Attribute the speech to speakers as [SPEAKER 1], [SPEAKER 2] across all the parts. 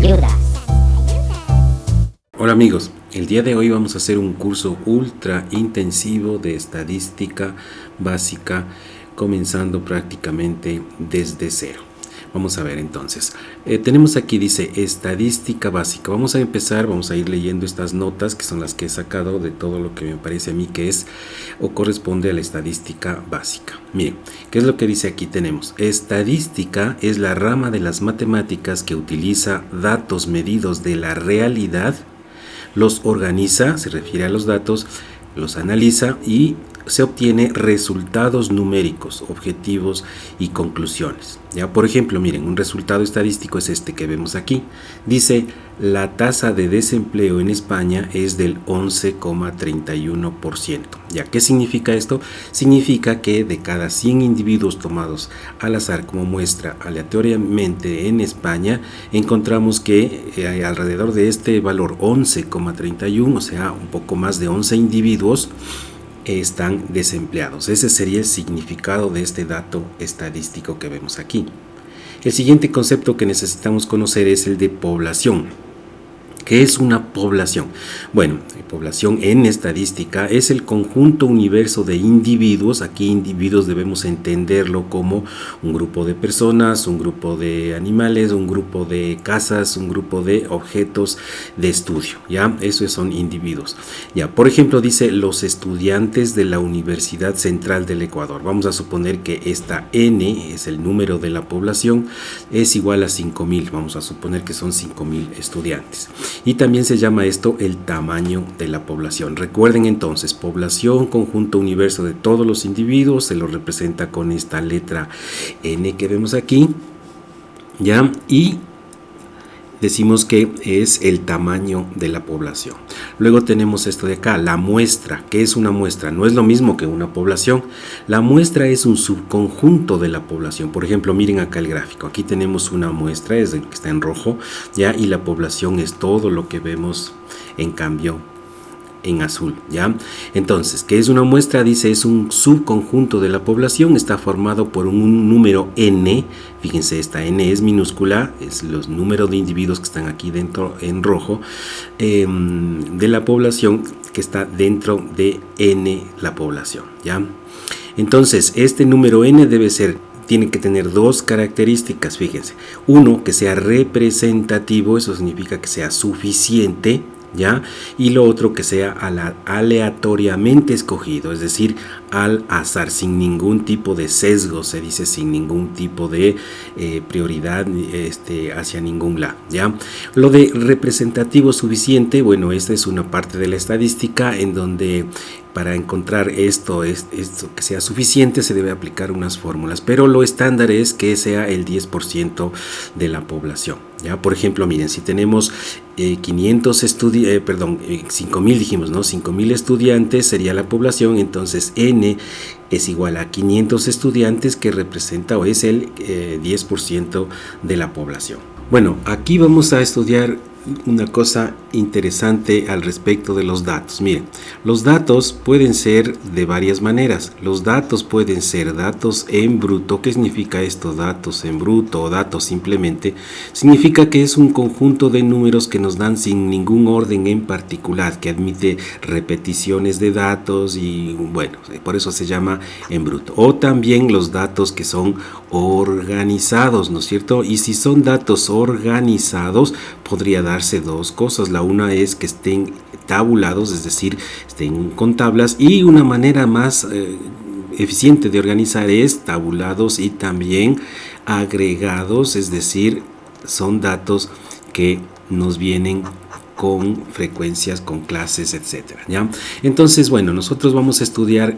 [SPEAKER 1] ayudas.
[SPEAKER 2] Hola amigos, el día de hoy vamos a hacer un curso ultra intensivo de estadística básica, comenzando prácticamente desde cero. Vamos a ver entonces, tenemos aquí, dice estadística básica. Vamos a empezar, vamos a ir leyendo estas notas que son las que he sacado de todo lo que me parece a mí que es o corresponde a la estadística básica. Miren, ¿qué es lo que dice aquí? Tenemos, estadística es la rama de las matemáticas que utiliza datos medidos de la realidad, los organiza, se refiere a los datos, los analiza y se obtiene resultados numéricos, objetivos y conclusiones. Ya, por ejemplo, miren, un resultado estadístico es este que vemos aquí. Dice, la tasa de desempleo en España es del 11,31%. Ya, ¿qué significa esto? Significa que de cada 100 individuos tomados al azar como muestra aleatoriamente en España, encontramos que alrededor de este valor 11,31, o sea, un poco más de 11 individuos, están desempleados. Ese sería el significado de este dato estadístico que vemos aquí. El siguiente concepto que necesitamos conocer es el de población. ¿Qué es una población? Bueno, población en estadística es el conjunto universo de individuos. Aquí individuos debemos entenderlo como un grupo de personas, un grupo de animales, un grupo de casas, un grupo de objetos de estudio. ¿Ya? Esos son individuos. Ya, por ejemplo, dice los estudiantes de la Universidad Central del Ecuador. Vamos a suponer que esta N es el número de la población, es igual a 5.000. Vamos a suponer que son 5.000 estudiantes. Y también se llama esto el tamaño de la población. Recuerden entonces, población, conjunto universo de todos los individuos, se lo representa con esta letra N que vemos aquí, ¿ya? Y decimos que es el tamaño de la población. Luego tenemos esto de acá, la muestra. ¿Qué es una muestra? No es lo mismo que una población. La muestra es un subconjunto de la población. Por ejemplo, miren acá el gráfico. Aquí tenemos una muestra, es el que está en rojo, ¿ya? Y la población es todo lo que vemos en cambio en azul, ¿ya? Entonces, ¿qué es una muestra? Dice, es un subconjunto de la población, está formado por un número n. Fíjense, esta n es minúscula, es los números de individuos que están aquí dentro en rojo, de la población que está dentro de n la población, ¿ya? Entonces, este número n tiene que tener dos características, fíjense. Uno, que sea representativo, eso significa que sea suficiente, ¿ya? Y lo otro, que sea aleatoriamente escogido, es decir, al azar, sin ningún tipo de sesgo, se dice, sin ningún tipo de prioridad hacia ningún lado, ¿ya? Lo de representativo suficiente, bueno, esta es una parte de la estadística en donde para encontrar esto que sea suficiente se debe aplicar unas fórmulas, pero lo estándar es que sea el 10% de la población, ¿ya? Por ejemplo, miren, si tenemos 5.000 dijimos, ¿no? 5.000 estudiantes sería la población, entonces N es igual a 500 estudiantes, que representa o es el 10% de la población. Bueno, aquí vamos a estudiar una cosa interesante al respecto de los datos. Miren, los datos pueden ser de varias maneras. Los datos pueden ser datos en bruto. ¿Qué significa esto? Datos en bruto o datos simplemente significa que es un conjunto de números que nos dan sin ningún orden en particular, que admite repeticiones de datos y bueno, por eso se llama en bruto. O también los datos que son organizados, ¿no es cierto? Y si son datos organizados, podría darse dos cosas. La una es que estén tabulados, es decir, estén con tablas, y una manera más eficiente de organizar es tabulados y también agregados, es decir, son datos que nos vienen con frecuencias, con clases, etcétera, ¿ya? Entonces, bueno, nosotros vamos a estudiar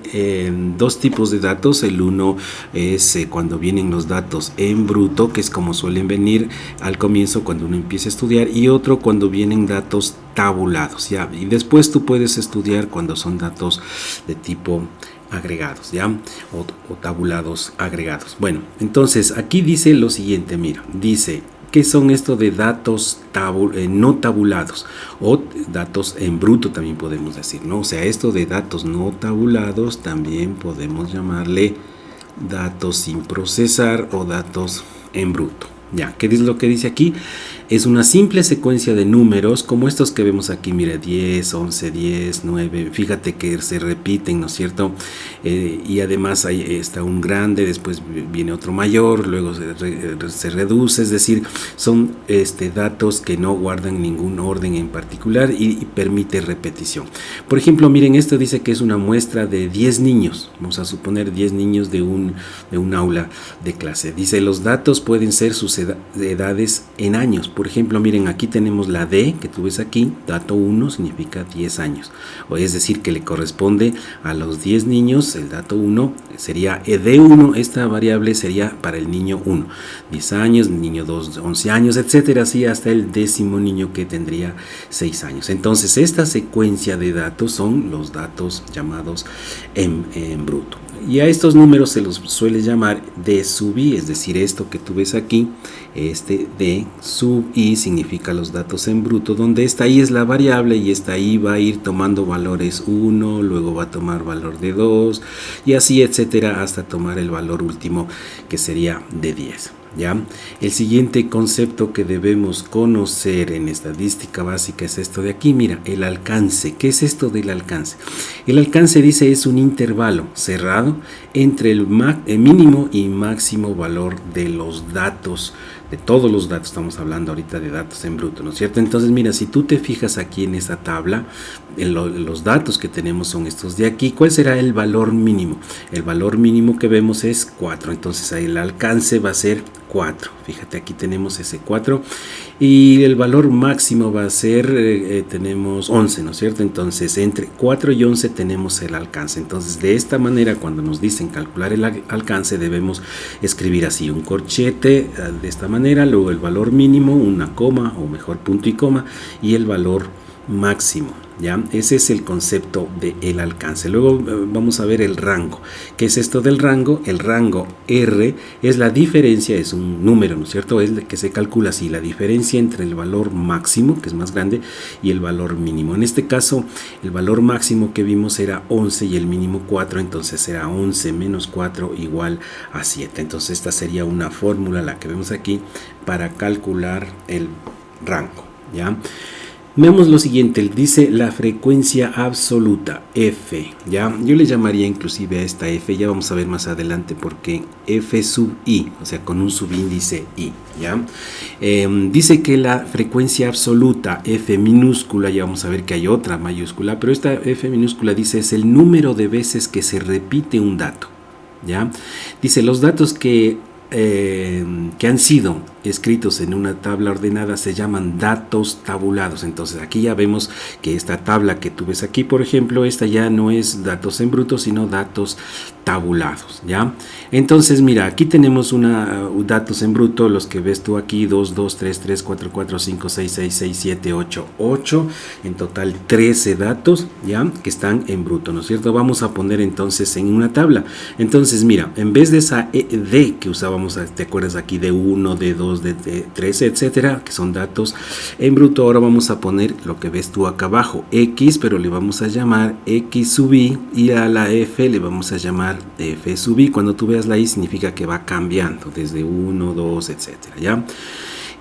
[SPEAKER 2] dos tipos de datos. El uno es cuando vienen los datos en bruto, que es como suelen venir al comienzo cuando uno empieza a estudiar, y otro cuando vienen datos tabulados, ¿ya? Y después tú puedes estudiar cuando son datos de tipo agregados, ¿ya? O tabulados agregados. Bueno, entonces aquí dice lo siguiente, mira, dice, ¿qué son esto de datos no tabulados o datos en bruto también podemos decir, ¿no? O sea, esto de datos no tabulados también podemos llamarle datos sin procesar o datos en bruto. Ya, ¿qué es lo que dice aquí? es una simple secuencia de números como estos que vemos aquí, mira, 10, 11, 10, 9, fíjate que se repiten, ¿no es cierto? Y además ahí está un grande, después viene otro mayor, luego se reduce, es decir, son datos que no guardan ningún orden en particular y permite repetición. Por ejemplo, miren, esto dice que es una muestra de 10 niños, vamos a suponer 10 niños de un aula de clase. Dice, los datos pueden ser sus edades en años. Por ejemplo, miren, aquí tenemos la D que tú ves aquí, dato 1 significa 10 años, o es decir, que le corresponde a los 10 niños, el dato 1 sería D1, esta variable sería para el niño 1, 10 años, niño 2, 11 años, etcétera, así hasta el 10º niño que tendría 6 años. Entonces, esta secuencia de datos son los datos llamados en bruto. Y a estos números se los suele llamar D sub i, es decir, esto que tú ves aquí, este D sub i significa los datos en bruto, donde esta i es la variable y esta i va a ir tomando valores 1, luego va a tomar valor de 2 y así, etcétera, hasta tomar el valor último que sería de 10. ¿Ya? El siguiente concepto que debemos conocer en estadística básica es esto de aquí, mira, el alcance. ¿Qué es esto del alcance? El alcance, dice, es un intervalo cerrado entre el mínimo y máximo valor de los datos, de todos los datos. Estamos hablando ahorita de datos en bruto, ¿no es cierto? Entonces, mira, si tú te fijas aquí en esta tabla, los datos que tenemos son estos de aquí. ¿Cuál será el valor mínimo? El valor mínimo que vemos es 4, entonces ahí el alcance va a ser 4. Fíjate, aquí tenemos ese 4 y el valor máximo va a ser, tenemos 11, ¿no es cierto? Entonces, entre 4 y 11 tenemos el alcance. Entonces, de esta manera, cuando nos dicen calcular el alcance, debemos escribir así, un corchete de esta manera, luego el valor mínimo, una coma, o mejor punto y coma, y el valor máximo. ¿Ya? Ese es el concepto del alcance. Luego vamos a ver el rango. ¿Qué es esto del rango? El rango R es la diferencia, es un número, ¿no es cierto? Es el que se calcula así, la diferencia entre el valor máximo, que es más grande, y el valor mínimo. En este caso, el valor máximo que vimos era 11 y el mínimo 4, entonces será 11 menos 4 igual a 7. Entonces esta sería una fórmula, la que vemos aquí, para calcular el rango. ¿Ya? Veamos lo siguiente, dice la frecuencia absoluta, F, ¿ya? Yo le llamaría inclusive a esta F, ya vamos a ver más adelante porque F sub I, o sea, con un subíndice I, ¿ya? Dice que la frecuencia absoluta, F minúscula, ya vamos a ver que hay otra mayúscula, pero esta F minúscula dice es el número de veces que se repite un dato, ¿ya? Dice los datos que han sido escritos en una tabla ordenada se llaman datos tabulados. Entonces aquí ya vemos que esta tabla que tú ves aquí, por ejemplo, esta ya no es datos en bruto, sino datos tabulados, ¿ya? Entonces mira, aquí tenemos datos en bruto, los que ves tú aquí, 2, 2, 3, 3, 4, 4, 5, 6, 6, 6, 7, 8, 8, en total 13 datos, ¿ya? Que están en bruto, ¿no es cierto? Vamos a poner entonces en una tabla. Entonces mira, en vez de esa D que usábamos, ¿te acuerdas aquí? De 1, de 2, de 3, etcétera, que son datos en bruto. Ahora vamos a poner lo que ves tú acá abajo, X, pero le vamos a llamar X sub I, y a la F le vamos a llamar F sub I. Cuando tú veas la I significa que va cambiando desde 1, 2, etcétera, ¿ya?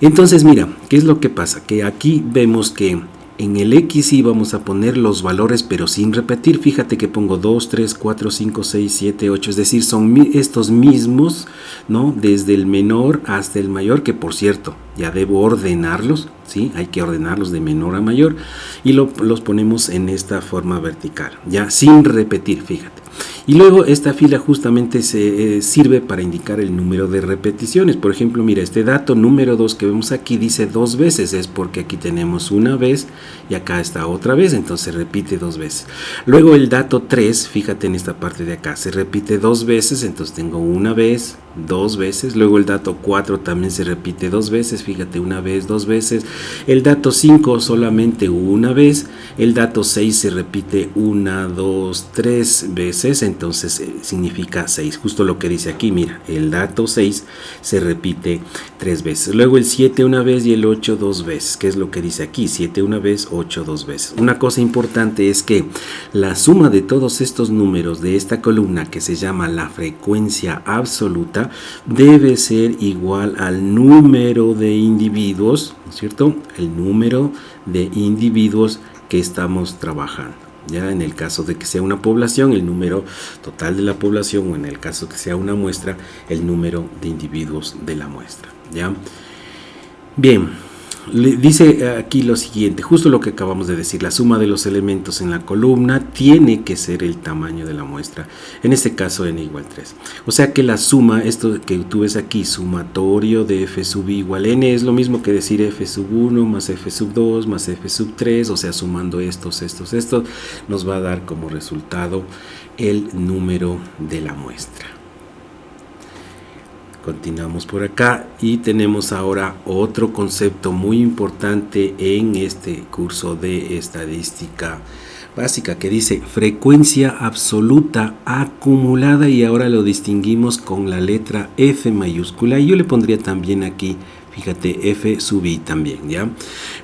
[SPEAKER 2] Entonces mira, ¿qué es lo que pasa? Que aquí vemos que en el XY vamos a poner los valores pero sin repetir. Fíjate que pongo 2, 3, 4, 5, 6, 7, 8, es decir, son estos mismos, ¿no? Desde el menor hasta el mayor, que por cierto, ya debo ordenarlos, ¿sí? Hay que ordenarlos de menor a mayor y los ponemos en esta forma vertical, ya sin repetir, fíjate. Y luego esta fila justamente se sirve para indicar el número de repeticiones. Por ejemplo, mira, este dato número 2 que vemos aquí dice 2 veces, es porque aquí tenemos una vez y acá está otra vez, entonces se repite 2 veces. Luego el dato 3, fíjate en esta parte de acá, se repite 2 veces, entonces tengo una vez, 2 veces. Luego el dato 4 también se repite 2 veces, fíjate, una vez, 2 veces. El dato 5 solamente una vez. El dato 6 se repite 1, 2, 3 veces, entonces significa 6, justo lo que dice aquí, mira, el dato 6 se repite 3 veces. Luego el 7 una vez y el 8 2 veces, que es lo que dice aquí, 7 una vez, 8 2 veces. Una cosa importante es que la suma de todos estos números de esta columna, que se llama la frecuencia absoluta, muestra debe ser igual al número de individuos, ¿no es cierto? El número de individuos que estamos trabajando. Ya en el caso de que sea una población, el número total de la población, o en el caso que sea una muestra, el número de individuos de la muestra. ¿Ya? Bien, dice aquí lo siguiente, justo lo que acabamos de decir: la suma de los elementos en la columna tiene que ser el tamaño de la muestra, en este caso n igual 3. O sea que la suma, esto que tú ves aquí, sumatorio de f sub i igual n, es lo mismo que decir f sub 1 más f sub 2 más f sub 3, o sea, sumando estos, nos va a dar como resultado el número de la muestra. Continuamos por acá y tenemos ahora otro concepto muy importante en este curso de estadística básica, que dice frecuencia absoluta acumulada, y ahora lo distinguimos con la letra F mayúscula, y yo le pondría también aquí, fíjate, F sub i también, ¿ya?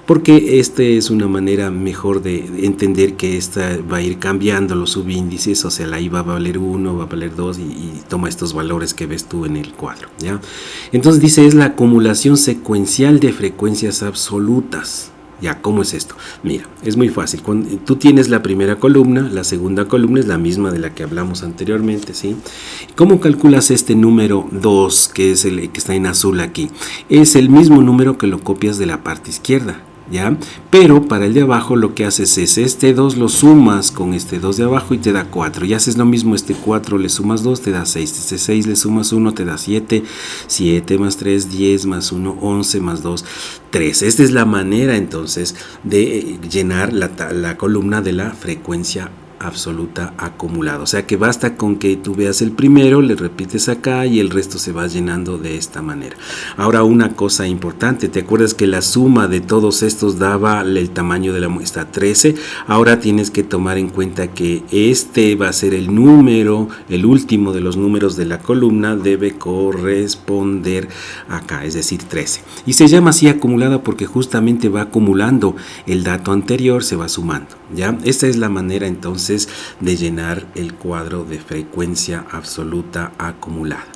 [SPEAKER 2] Porque esta es una manera mejor de entender que esta va a ir cambiando los subíndices, o sea, la i va a valer 1, va a valer 2 y toma estos valores que ves tú en el cuadro, ¿ya? Entonces dice, es la acumulación secuencial de frecuencias absolutas. Ya, ¿cómo es esto? Mira, es muy fácil. Cuando tú tienes la primera columna, la segunda columna es la misma de la que hablamos anteriormente, ¿sí? ¿Cómo calculas este número 2, que es el que está en azul aquí? Es el mismo número que lo copias de la parte izquierda, ¿ya? Pero para el de abajo lo que haces es este 2 lo sumas con este 2 de abajo y te da 4. Y haces lo mismo, este 4 le sumas 2, te da 6. Este 6 le sumas 1, te da 7. 7 más 3, 10 más 1, 11 más 2, 13. Esta es la manera entonces de llenar la columna de la frecuencia absoluta acumulada. O sea que basta con que tú veas el primero, le repites acá y el resto se va llenando de esta manera. Ahora, una cosa importante, ¿te acuerdas que la suma de todos estos daba el tamaño de la muestra 13? Ahora tienes que tomar en cuenta que este va a ser el número, el último de los números de la columna debe corresponder acá, es decir, 13. Y se llama así acumulada porque justamente va acumulando el dato anterior, se va sumando, ¿ya? Esta es la manera entonces de llenar el cuadro de frecuencia absoluta acumulada.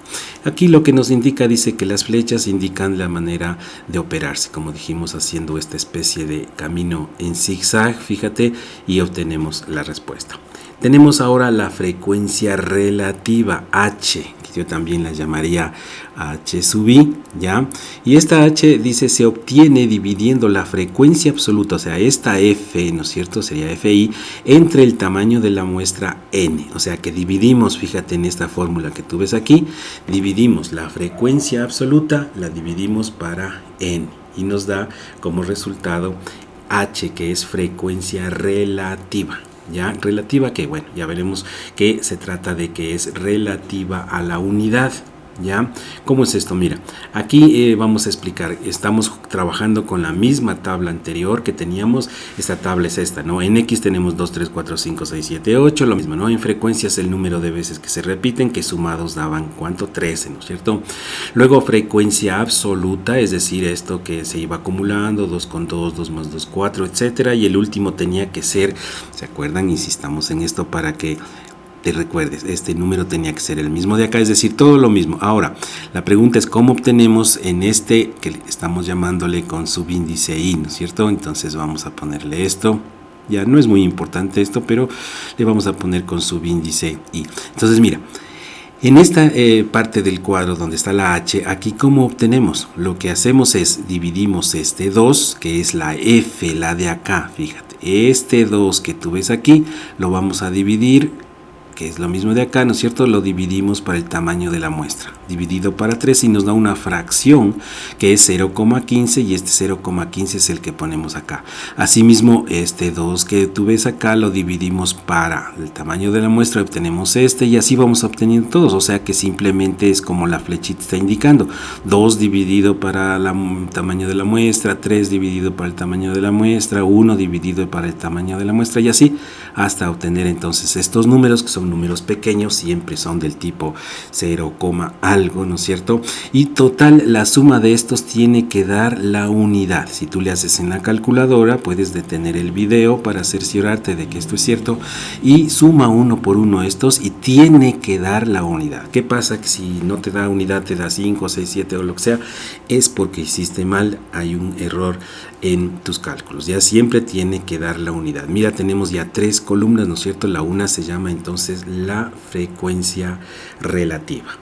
[SPEAKER 2] Aquí lo que nos indica, dice que las flechas indican la manera de operarse, como dijimos, haciendo esta especie de camino en zigzag, fíjate, y obtenemos la respuesta. Tenemos ahora la frecuencia relativa, H, que yo también la llamaría H sub i, ¿ya? Y esta H, dice, se obtiene dividiendo la frecuencia absoluta, o sea, esta F, ¿no es cierto?, sería Fi, entre el tamaño de la muestra N. O sea, que dividimos, fíjate en esta fórmula que tú ves aquí, dividimos la frecuencia absoluta, la dividimos para N, y nos da como resultado H, que es frecuencia relativa. Ya, relativa, que bueno, ya veremos que se trata de que es relativa a la unidad. ¿Ya? ¿Cómo es esto? Mira, aquí vamos a explicar, estamos trabajando con la misma tabla anterior que teníamos. Esta tabla es esta, ¿no? En X tenemos 2, 3, 4, 5, 6, 7, 8, lo mismo, ¿no? En frecuencias el número de veces que se repiten, que sumados daban, ¿cuánto? 13, ¿no es cierto? Luego frecuencia absoluta, es decir, esto que se iba acumulando, 2 con 2, 2 más 2, 4, etcétera, y el último tenía que ser, ¿se acuerdan? Insistamos en esto para que te recuerdes, este número tenía que ser el mismo de acá, es decir, todo lo mismo. Ahora, la pregunta es cómo obtenemos en este que estamos llamándole con subíndice i, ¿no es cierto? Entonces vamos a ponerle esto. Ya no es muy importante esto, pero le vamos a poner con subíndice i. Entonces, mira, en esta parte del cuadro donde está la H, aquí ¿cómo obtenemos? Lo que hacemos es dividimos este 2, que es la F, la de acá, fíjate. Este 2 que tú ves aquí, lo vamos a dividir, que es lo mismo de acá, ¿no es cierto? Lo dividimos para el tamaño de la muestra, dividido para 3, y nos da una fracción que es 0,15, y este 0,15 es el que ponemos acá. Asimismo, este 2 que tú ves acá lo dividimos para el tamaño de la muestra, obtenemos este, y así vamos obteniendo todos. O sea que simplemente es como la flechita está indicando: 2 dividido para el tamaño de la muestra, 3 dividido para el tamaño de la muestra, 1 dividido para el tamaño de la muestra, y así hasta obtener entonces estos números, que son números pequeños, siempre son del tipo 0, algo, ¿no es cierto? Y total, la suma de estos tiene que dar la unidad. Si tú le haces en la calculadora, puedes detener el video para cerciorarte de que esto es cierto, y suma uno por uno estos y tiene que dar la unidad. ¿Qué pasa? Que si no te da unidad, te da 5, 6, 7 o lo que sea, es porque hiciste mal, hay un error en tus cálculos. Ya siempre tiene que dar la unidad. Mira, tenemos ya 3 columnas, ¿no es cierto? La una se llama entonces la frecuencia relativa.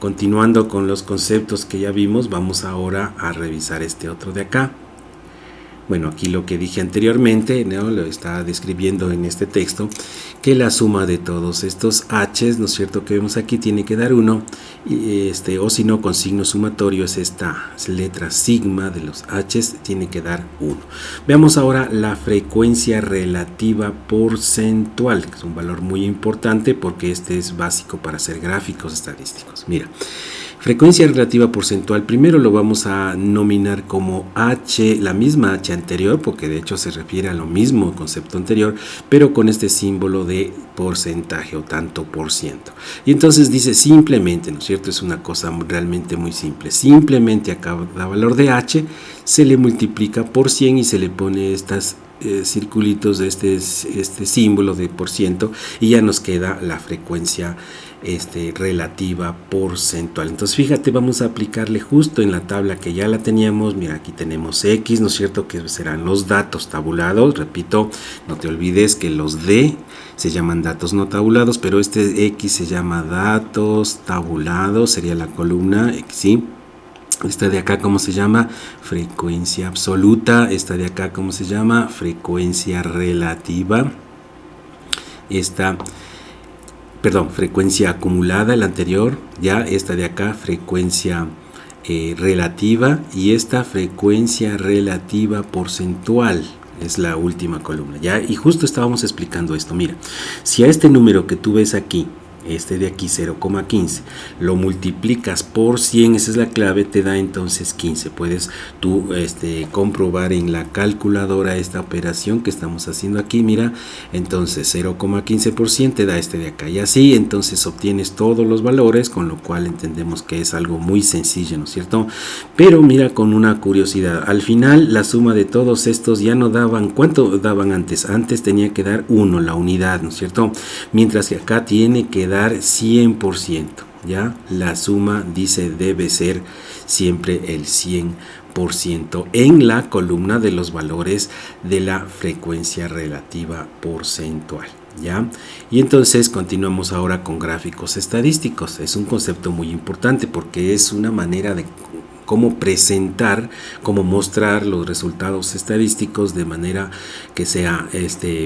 [SPEAKER 2] Continuando con los conceptos que ya vimos, vamos ahora a revisar este otro de acá. Bueno, aquí lo que dije anteriormente, ¿no? Lo está describiendo en este texto, que la suma de todos estos h's, ¿no es cierto?, que vemos aquí tiene que dar 1, o si no, con signo sumatorio es esta letra sigma de los h's, tiene que dar 1. Veamos ahora la frecuencia relativa porcentual, que es un valor muy importante porque este es básico para hacer gráficos estadísticos. Mira, frecuencia relativa porcentual, primero lo vamos a nominar como H, la misma H anterior, porque de hecho se refiere a lo mismo concepto anterior, pero con este símbolo de porcentaje o tanto por ciento. Y entonces dice simplemente, ¿no es cierto? Es una cosa realmente muy simple. Simplemente a cada valor de H se le multiplica por 100 y se le pone estas circulitos de este símbolo de por ciento y ya nos queda la frecuencia relativa porcentual. Entonces fíjate, vamos a aplicarle justo en la tabla que ya la teníamos. Mira, aquí tenemos X, ¿no es cierto?, que serán los datos tabulados. Repito, no te olvides que los D se llaman datos no tabulados, pero este X se llama datos tabulados, sería la columna X, ¿sí? Esta de acá, ¿cómo se llama? Frecuencia absoluta. Esta de acá, ¿cómo se llama? Frecuencia relativa. Frecuencia acumulada, el anterior. Ya, esta de acá, frecuencia relativa. Y esta frecuencia relativa porcentual es la última columna. Ya, y justo estábamos explicando esto. Mira, si a este número que tú ves aquí, este de aquí 0,15, lo multiplicas por 100, esa es la clave, te da entonces 15. Puedes tú comprobar en la calculadora esta operación que estamos haciendo aquí. Mira, entonces 0,15% te da este de acá, y así entonces obtienes todos los valores, con lo cual entendemos que es algo muy sencillo, ¿no es cierto? Pero mira, con una curiosidad, al final la suma de todos estos ya no daban, ¿cuánto daban antes? Antes tenía que dar 1, la unidad, ¿no es cierto? Mientras que acá tiene que dar 100%, ¿ya? La suma dice debe ser siempre el 100% en la columna de los valores de la frecuencia relativa porcentual, ¿ya? Y entonces continuamos ahora con gráficos estadísticos. Es un concepto muy importante porque es una manera de cómo presentar, cómo mostrar los resultados estadísticos de manera que sea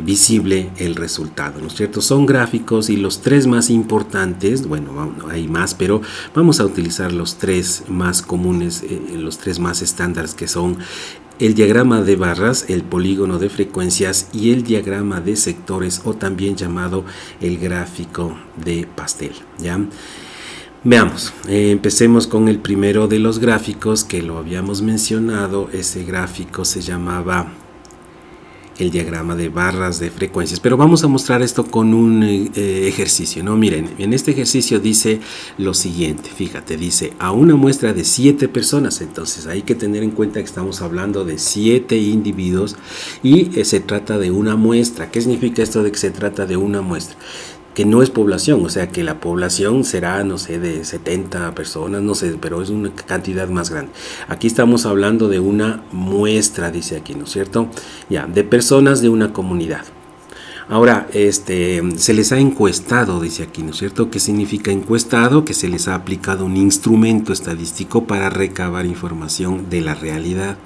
[SPEAKER 2] visible el resultado, ¿no es cierto? Son gráficos y los 3 más importantes, bueno, hay más, pero vamos a utilizar los 3 más comunes, los 3 más estándares, que son el diagrama de barras, el polígono de frecuencias y el diagrama de sectores, o también llamado el gráfico de pastel, ¿ya? Veamos, empecemos con el primero de los gráficos que lo habíamos mencionado. Ese gráfico se llamaba el diagrama de barras de frecuencias, pero vamos a mostrar esto con un ejercicio, ¿no? Miren, en este ejercicio dice lo siguiente, fíjate, dice a una muestra de 7 personas, entonces hay que tener en cuenta que estamos hablando de 7 individuos y se trata de una muestra. ¿Qué significa esto de que se trata de una muestra? Que no es población, o sea que la población será, no sé, de 70 personas, no sé, pero es una cantidad más grande. Aquí estamos hablando de una muestra, dice aquí, ¿no es cierto? Ya, de personas de una comunidad. Ahora, se les ha encuestado, dice aquí, ¿no es cierto? ¿Qué significa encuestado? Que se les ha aplicado un instrumento estadístico para recabar información de la realidad.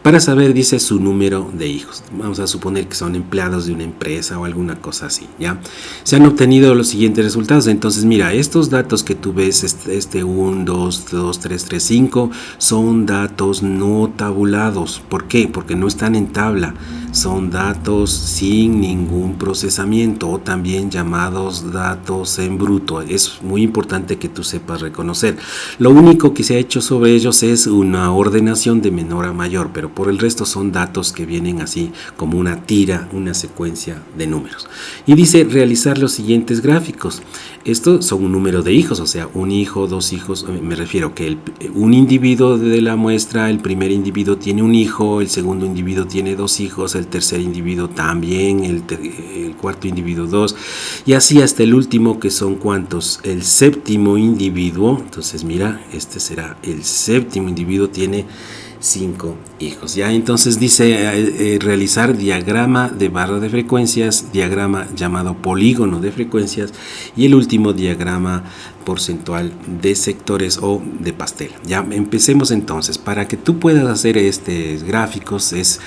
[SPEAKER 2] Para saber, dice, su número de hijos. Vamos a suponer que son empleados de una empresa o alguna cosa así, ¿ya? Se han obtenido los siguientes resultados. Entonces, mira, estos datos que tú ves, 1, 2, 3, 3, 5, son datos no tabulados. ¿Por qué? Porque no están en tabla. son datos sin ningún procesamiento o también llamados datos en bruto. Es muy importante que tú sepas reconocer. Lo único que se ha hecho sobre ellos es una ordenación de menor a mayor, pero por el resto son datos que vienen así como una tira, una secuencia de números. Y dice realizar los siguientes gráficos. Estos son un número de hijos, o sea, un hijo, dos hijos. Me refiero que un individuo de la muestra, el primer individuo tiene un hijo, el segundo individuo tiene dos hijos, el tercer individuo también, el cuarto individuo dos, y así hasta el último, que son ¿cuántos? El séptimo individuo. Entonces mira, este será el séptimo individuo, tiene 5 hijos. Ya entonces dice realizar diagrama de barra de frecuencias, diagrama llamado polígono de frecuencias y el último diagrama porcentual de sectores o de pastel. Ya empecemos entonces. Para que tú puedas hacer estos gráficos es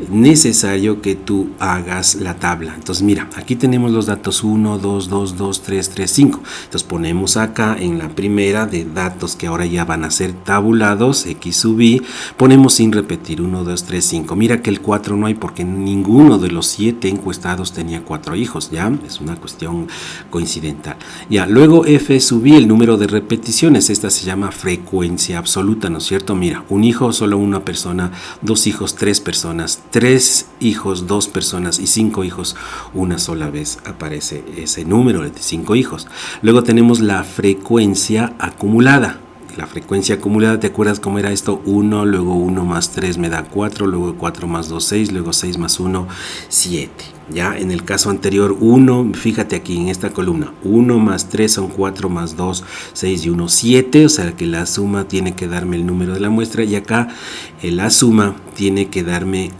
[SPEAKER 2] necesario que tú hagas la tabla. Entonces mira, aquí tenemos los datos 1, 2, 2, 2, 3, 3, 5. Entonces ponemos acá en la primera de datos que ahora ya van a ser tabulados, X sub I, ponemos sin repetir 1, 2, 3, 5. Mira que el 4 no hay porque ninguno de los 7 encuestados tenía 4 hijos, ya es una cuestión coincidental. Ya, luego F sub I, el número de repeticiones, esta se llama frecuencia absoluta, ¿no es cierto? Mira, un hijo, solo una persona, dos hijos, tres personas, tres hijos, dos personas y 5 hijos, una sola vez aparece ese número de 5 hijos. Luego tenemos la frecuencia acumulada. La frecuencia acumulada, ¿te acuerdas cómo era esto? 1, luego 1 más 3 me da 4, luego 4 más 2, 6, luego 6 más 1, 7. Ya en el caso anterior, 1, fíjate aquí en esta columna, 1 más 3 son 4 más 2, 6 y 1, 7, o sea que la suma tiene que darme el número de la muestra, y acá la suma tiene que darme,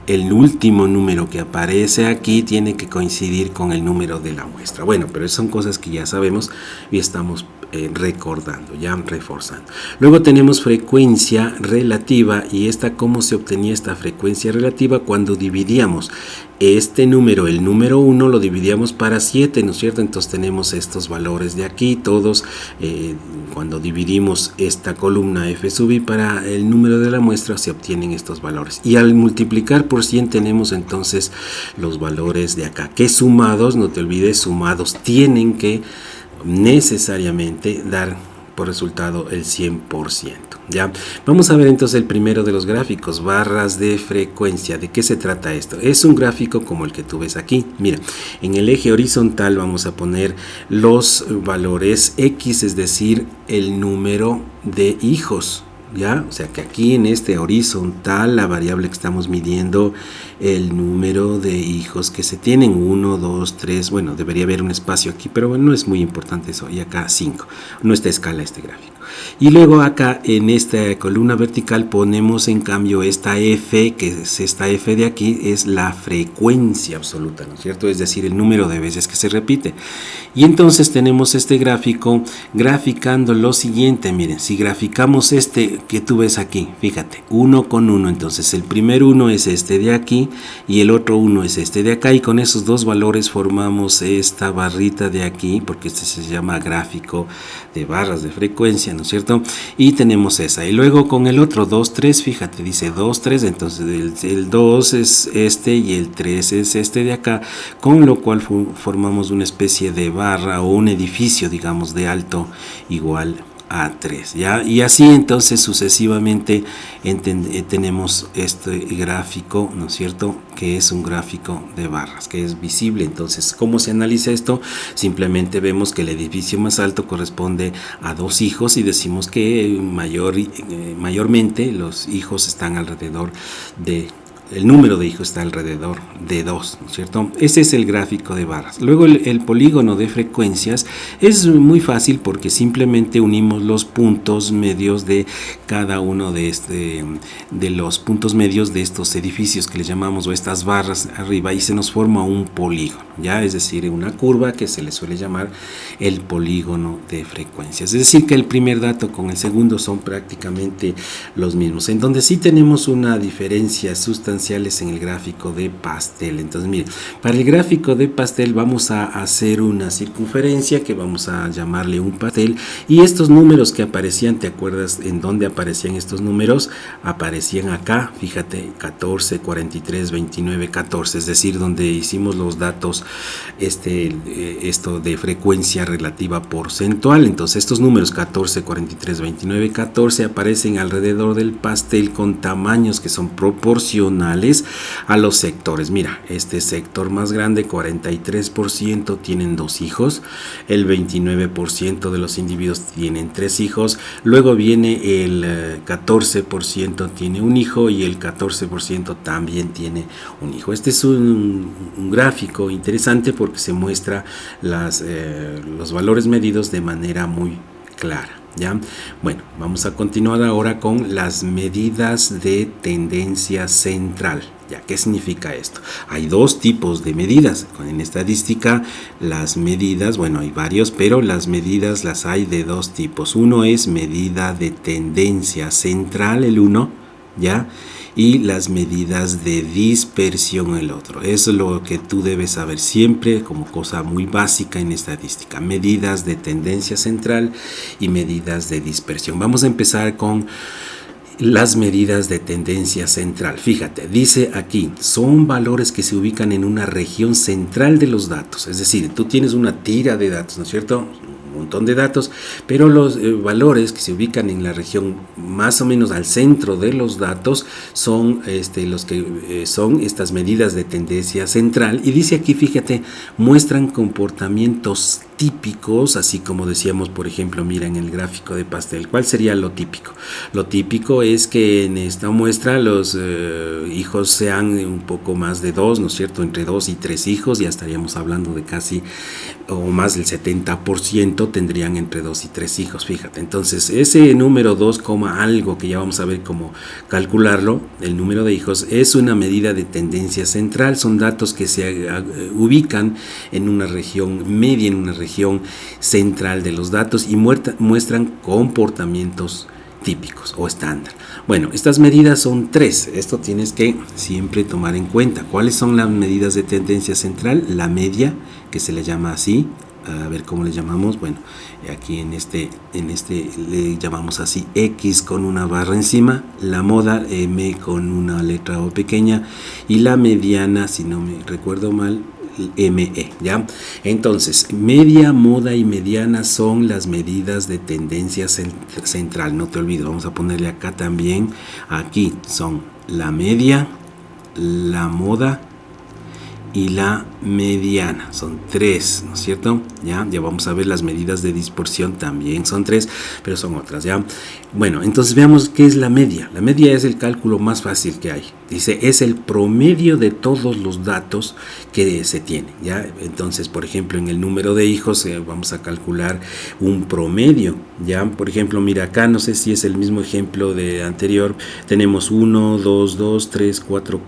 [SPEAKER 2] el último número que aparece aquí tiene que coincidir con el número de la muestra. Bueno, pero son cosas que ya sabemos y estamos recordando, ya reforzando. Luego tenemos frecuencia relativa, y ¿cómo se obtenía esta frecuencia relativa? Cuando dividíamos este número, el número 1, lo dividíamos para 7, ¿no es cierto? Entonces tenemos estos valores de aquí, todos, cuando dividimos esta columna F sub I para el número de la muestra, se obtienen estos valores. Y al multiplicar por 100 tenemos entonces los valores de acá, que sumados, no te olvides, sumados tienen que necesariamente dar por resultado el 100%. Ya, vamos a ver entonces el primero de los gráficos, barras de frecuencia. ¿De qué se trata esto? Es un gráfico como el que tú ves aquí. Mira, en el eje horizontal vamos a poner los valores X, es decir, el número de hijos. ¿Ya? O sea que aquí en este horizontal la variable que estamos midiendo el número de hijos que se tienen, 1, 2, 3, bueno, debería haber un espacio aquí, pero bueno, no es muy importante eso, y acá 5, no está a escala este gráfico. Y luego acá en esta columna vertical ponemos en cambio esta F, que es esta F de aquí, es la frecuencia absoluta, ¿no es cierto? Es decir, el número de veces que se repite. Y entonces tenemos este gráfico graficando lo siguiente. Miren, si graficamos este que tú ves aquí, fíjate, 1 con 1, entonces el primer 1 es este de aquí y el otro 1 es este de acá, y con esos dos valores formamos esta barrita de aquí, porque este se llama gráfico de barras de frecuencia, ¿no es cierto? Y tenemos esa, y luego con el otro 2, 3, fíjate, dice 2, 3, entonces el 2 es este y el 3 es este de acá, con lo cual formamos una especie de barra o un edificio, digamos, de alto igual a 3, ¿ya? Y así entonces sucesivamente tenemos este gráfico, ¿no es cierto?, que es un gráfico de barras, que es visible. Entonces, ¿cómo se analiza esto? Simplemente vemos que el edificio más alto corresponde a 2 hijos y decimos que mayormente los hijos están alrededor de... El número de hijos está alrededor de 2, ¿no es cierto? Ese es el gráfico de barras. Luego el polígono de frecuencias es muy fácil porque simplemente unimos los puntos medios de cada uno de los puntos medios de estos edificios que le llamamos, o estas barras arriba, y se nos forma un polígono, ¿ya? Es decir, una curva que se le suele llamar el polígono de frecuencias. Es decir, que el primer dato con el segundo son prácticamente los mismos. En donde sí tenemos una diferencia sustancial sustanciales en el gráfico de pastel. Entonces, mire, para el gráfico de pastel vamos a hacer una circunferencia que vamos a llamarle un pastel, y estos números que aparecían, ¿te acuerdas en dónde aparecían estos números? Aparecían acá, fíjate, 14, 43, 29, 14, es decir, donde hicimos los datos, esto de frecuencia relativa porcentual. Entonces estos números 14, 43, 29, 14 aparecen alrededor del pastel con tamaños que son proporcionales a los sectores. Mira, este sector más grande, 43%, tienen 2 hijos, el 29% de los individuos tienen 3 hijos, luego viene el 14% tiene un hijo y el 14% también tiene un hijo. Este es un gráfico interesante porque se muestra los valores medidos de manera muy clara. ¿Ya? Bueno, vamos a continuar ahora con las medidas de tendencia central. ¿Ya? ¿Qué significa esto? Hay dos tipos de medidas. En estadística, las medidas, bueno, hay varios, pero las medidas las hay de dos tipos. Uno es medida de tendencia central, el uno, ¿ya? Y las medidas de dispersión, el otro. Eso es lo que tú debes saber siempre como cosa muy básica en estadística. Medidas de tendencia central y medidas de dispersión. Vamos a empezar con las medidas de tendencia central. Fíjate, dice aquí, son valores que se ubican en una región central de los datos. Es decir, tú tienes una tira de datos, ¿no es cierto? Un montón de datos, pero los valores que se ubican en la región más o menos al centro de los datos son los que son estas medidas de tendencia central. Y dice aquí, fíjate, muestran comportamientos típicos, así como decíamos, por ejemplo, mira en el gráfico de pastel, ¿cuál sería lo típico? Lo típico es que en esta muestra los hijos sean un poco más de 2, ¿no es cierto? Entre 2 y 3 hijos, ya estaríamos hablando de casi o más del 70% tendrían entre 2 y 3 hijos, fíjate. Entonces, ese número 2, algo que ya vamos a ver cómo calcularlo, el número de hijos, es una medida de tendencia central, son datos que se ubican en una región media, en una región central de los datos y muestran comportamientos típicos o estándar. Bueno, estas medidas son 3, esto tienes que siempre tomar en cuenta. ¿Cuáles son las medidas de tendencia central? La media, que se le llama así, a ver cómo le llamamos, bueno, aquí en este le llamamos así X con una barra encima, la moda M con una letra O pequeña y la mediana, si no me recuerdo mal, ME, ¿ya? Entonces, media, moda y mediana son las medidas de tendencia central, no te olvides, vamos a ponerle acá también, aquí son la media, la moda y la mediana, son 3, ¿no es cierto? Ya vamos a ver las medidas de dispersión, también son 3, pero son otras, ¿ya? Bueno, entonces veamos qué es la media. La media es el cálculo más fácil que hay. Dice, es el promedio de todos los datos que se tienen, ¿ya? Entonces, por ejemplo, en el número de hijos vamos a calcular un promedio, ¿ya? Por ejemplo, mira acá, no sé si es el mismo ejemplo de anterior, tenemos 1, 2, 2, 3, 4,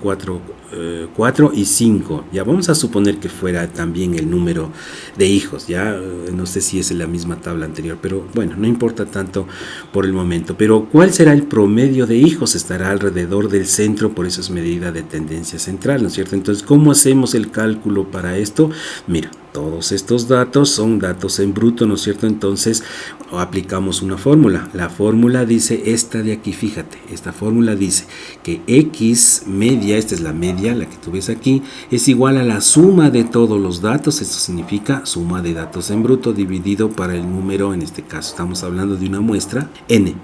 [SPEAKER 2] 4 y 5, ya vamos a suponer que fuera también el número de hijos, ya no sé si es en la misma tabla anterior, pero bueno, no importa tanto por el momento. Pero ¿cuál será el promedio de hijos? Estará alrededor del centro, por eso es medida de tendencia central, ¿no es cierto? Entonces, ¿cómo hacemos el cálculo para esto? Mira, todos estos datos son datos en bruto, ¿no es cierto? Entonces aplicamos una fórmula. La fórmula dice esta de aquí, fíjate, esta fórmula dice que X media, esta es la media, la que tú ves aquí, es igual a la suma de todos los datos. Esto significa suma de datos en bruto dividido para el número, en este caso estamos hablando de una muestra, N.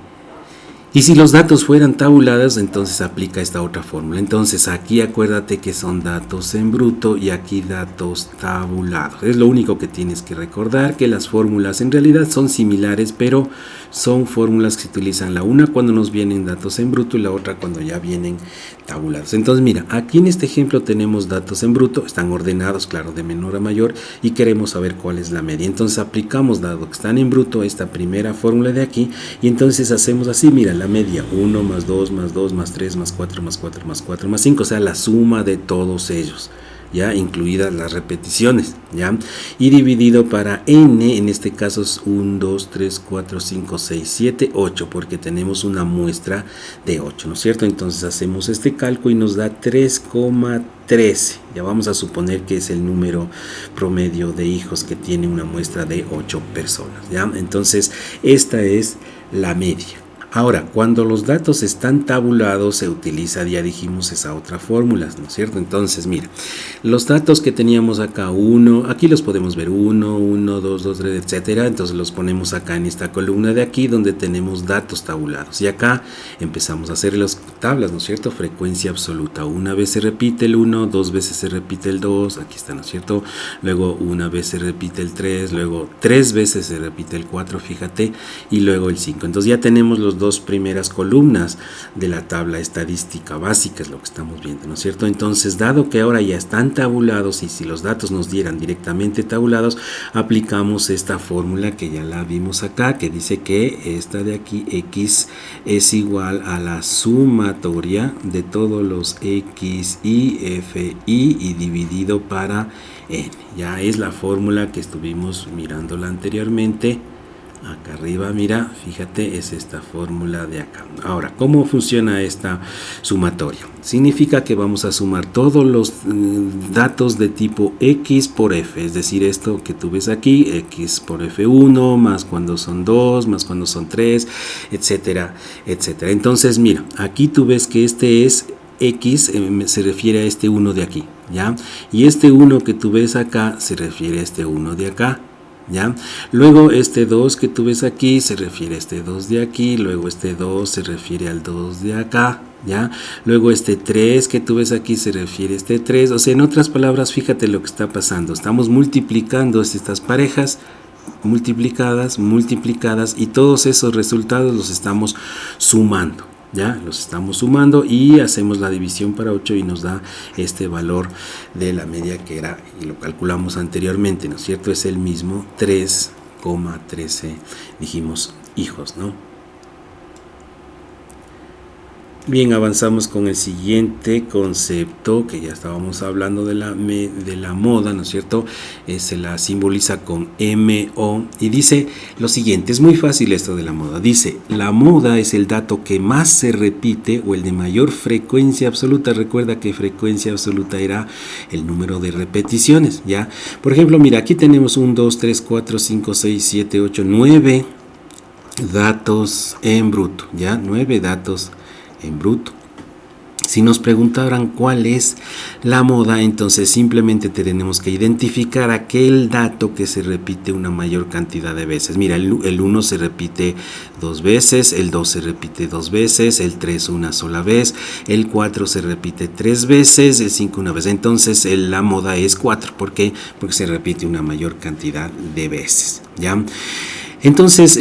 [SPEAKER 2] Y si los datos fueran tabulados, entonces aplica esta otra fórmula. Entonces aquí acuérdate que son datos en bruto y aquí datos tabulados. Es lo único que tienes que recordar, que las fórmulas en realidad son similares, pero son fórmulas que se utilizan la una cuando nos vienen datos en bruto y la otra cuando ya vienen tabulados. Entonces mira, aquí en este ejemplo tenemos datos en bruto, están ordenados, claro, de menor a mayor y queremos saber cuál es la media. Entonces aplicamos, dado que están en bruto, esta primera fórmula de aquí y entonces hacemos así, mira, la media 1 más 2 más 2 más 3 más 4 más 4 más 4 más 5, o sea, la suma de todos ellos. ya incluidas las repeticiones, ya, y dividido para n, en este caso es 1, 2, 3, 4, 5, 6, 7, 8, porque tenemos una muestra de 8, ¿no es cierto? Entonces hacemos este cálculo y nos da 3,13. Ya vamos a suponer que es el número promedio de hijos que tiene una muestra de 8 personas, ¿ya? Entonces esta es la media. Ahora, cuando los datos están tabulados, se utiliza, ya dijimos, esa otra fórmula, ¿no es cierto? Entonces, mira, los datos que teníamos acá, aquí los podemos ver, 1, 1, 2, 2, 3, etcétera. Entonces los ponemos acá en esta columna de aquí, donde tenemos datos tabulados. Y acá empezamos a hacer las tablas, ¿no es cierto? Frecuencia absoluta. Una vez se repite el 1, dos veces se repite el 2, aquí está, ¿no es cierto? Luego una vez se repite el 3, luego 3 veces se repite el 4, fíjate, y luego el 5. Entonces ya tenemos los dos primeras columnas de la tabla estadística básica, es lo que estamos viendo, ¿no es cierto? Entonces, dado que ahora ya están tabulados y si los datos nos dieran directamente tabulados, aplicamos esta fórmula que ya la vimos acá, que dice que esta de aquí, x es igual a la sumatoria de todos los x y f y dividido para n. Ya es la fórmula que estuvimos mirándola anteriormente. Acá arriba, mira, fíjate, es esta fórmula de acá. Ahora, ¿cómo funciona esta sumatoria? Significa que vamos a sumar todos los datos de tipo x por f, es decir, esto que tú ves aquí, x por f1, más cuando son 2, más cuando son 3, etcétera, etcétera. Entonces, mira, aquí tú ves que este es x, se refiere a este 1 de aquí, ¿ya? Y este 1 que tú ves acá se refiere a este 1 de acá, ¿ya? Luego este 2 que tú ves aquí se refiere a este 2 de aquí, luego este 2 se refiere al 2 de acá, ¿ya? Luego este 3 que tú ves aquí se refiere a este 3, o sea, en otras palabras, fíjate lo que está pasando, estamos multiplicando estas parejas, multiplicadas, y todos esos resultados los estamos sumando. Ya los estamos sumando y hacemos la división para 8 y nos da este valor de la media que era, y lo calculamos anteriormente, ¿no es cierto? Es el mismo 3,13, dijimos, hijos, ¿no? Bien, avanzamos con el siguiente concepto que ya estábamos hablando de la moda, ¿no es cierto? Se la simboliza con MO y dice lo siguiente, es muy fácil esto de la moda. Dice, la moda es el dato que más se repite o el de mayor frecuencia absoluta. Recuerda que frecuencia absoluta era el número de repeticiones, ¿ya? Por ejemplo, mira, aquí tenemos 1, 2, 3, 4, 5, 6, 7, 8, 9 datos en bruto, ¿ya? 9 datos en bruto. Si nos preguntaran cuál es la moda, entonces simplemente tenemos que identificar aquel dato que se repite una mayor cantidad de veces. Mira, el 1 se repite 2 veces, el 2 se repite 2 veces, el 3 una sola vez, el 4 se repite 3 veces, el 5 una vez. Entonces la moda es 4. ¿Por qué? Porque se repite una mayor cantidad de veces, ¿ya? Entonces,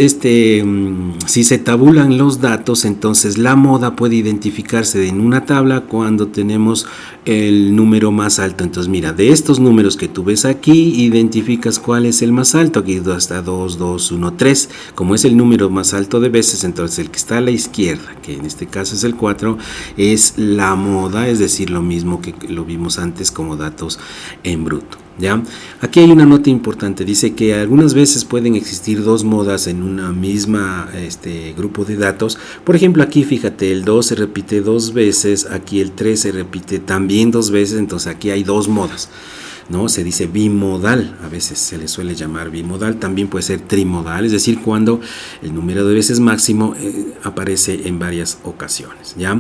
[SPEAKER 2] si se tabulan los datos, entonces la moda puede identificarse en una tabla cuando tenemos el número más alto. Entonces, mira, de estos números que tú ves aquí, identificas cuál es el más alto. Aquí está 2, 2, 1, 3. Como es el número más alto de veces, entonces el que está a la izquierda, que en este caso es el 4, es la moda, es decir, lo mismo que lo vimos antes como datos en bruto. ¿Ya? Aquí hay una nota importante, dice que algunas veces pueden existir dos modas en una misma grupo de datos. Por ejemplo, aquí fíjate, el 2 se repite 2 veces, aquí el 3 se repite también 2 veces, entonces aquí hay dos modas, ¿no? Se dice bimodal, a veces se le suele llamar bimodal, también puede ser trimodal, es decir, cuando el número de veces máximo aparece en varias ocasiones, ¿ya?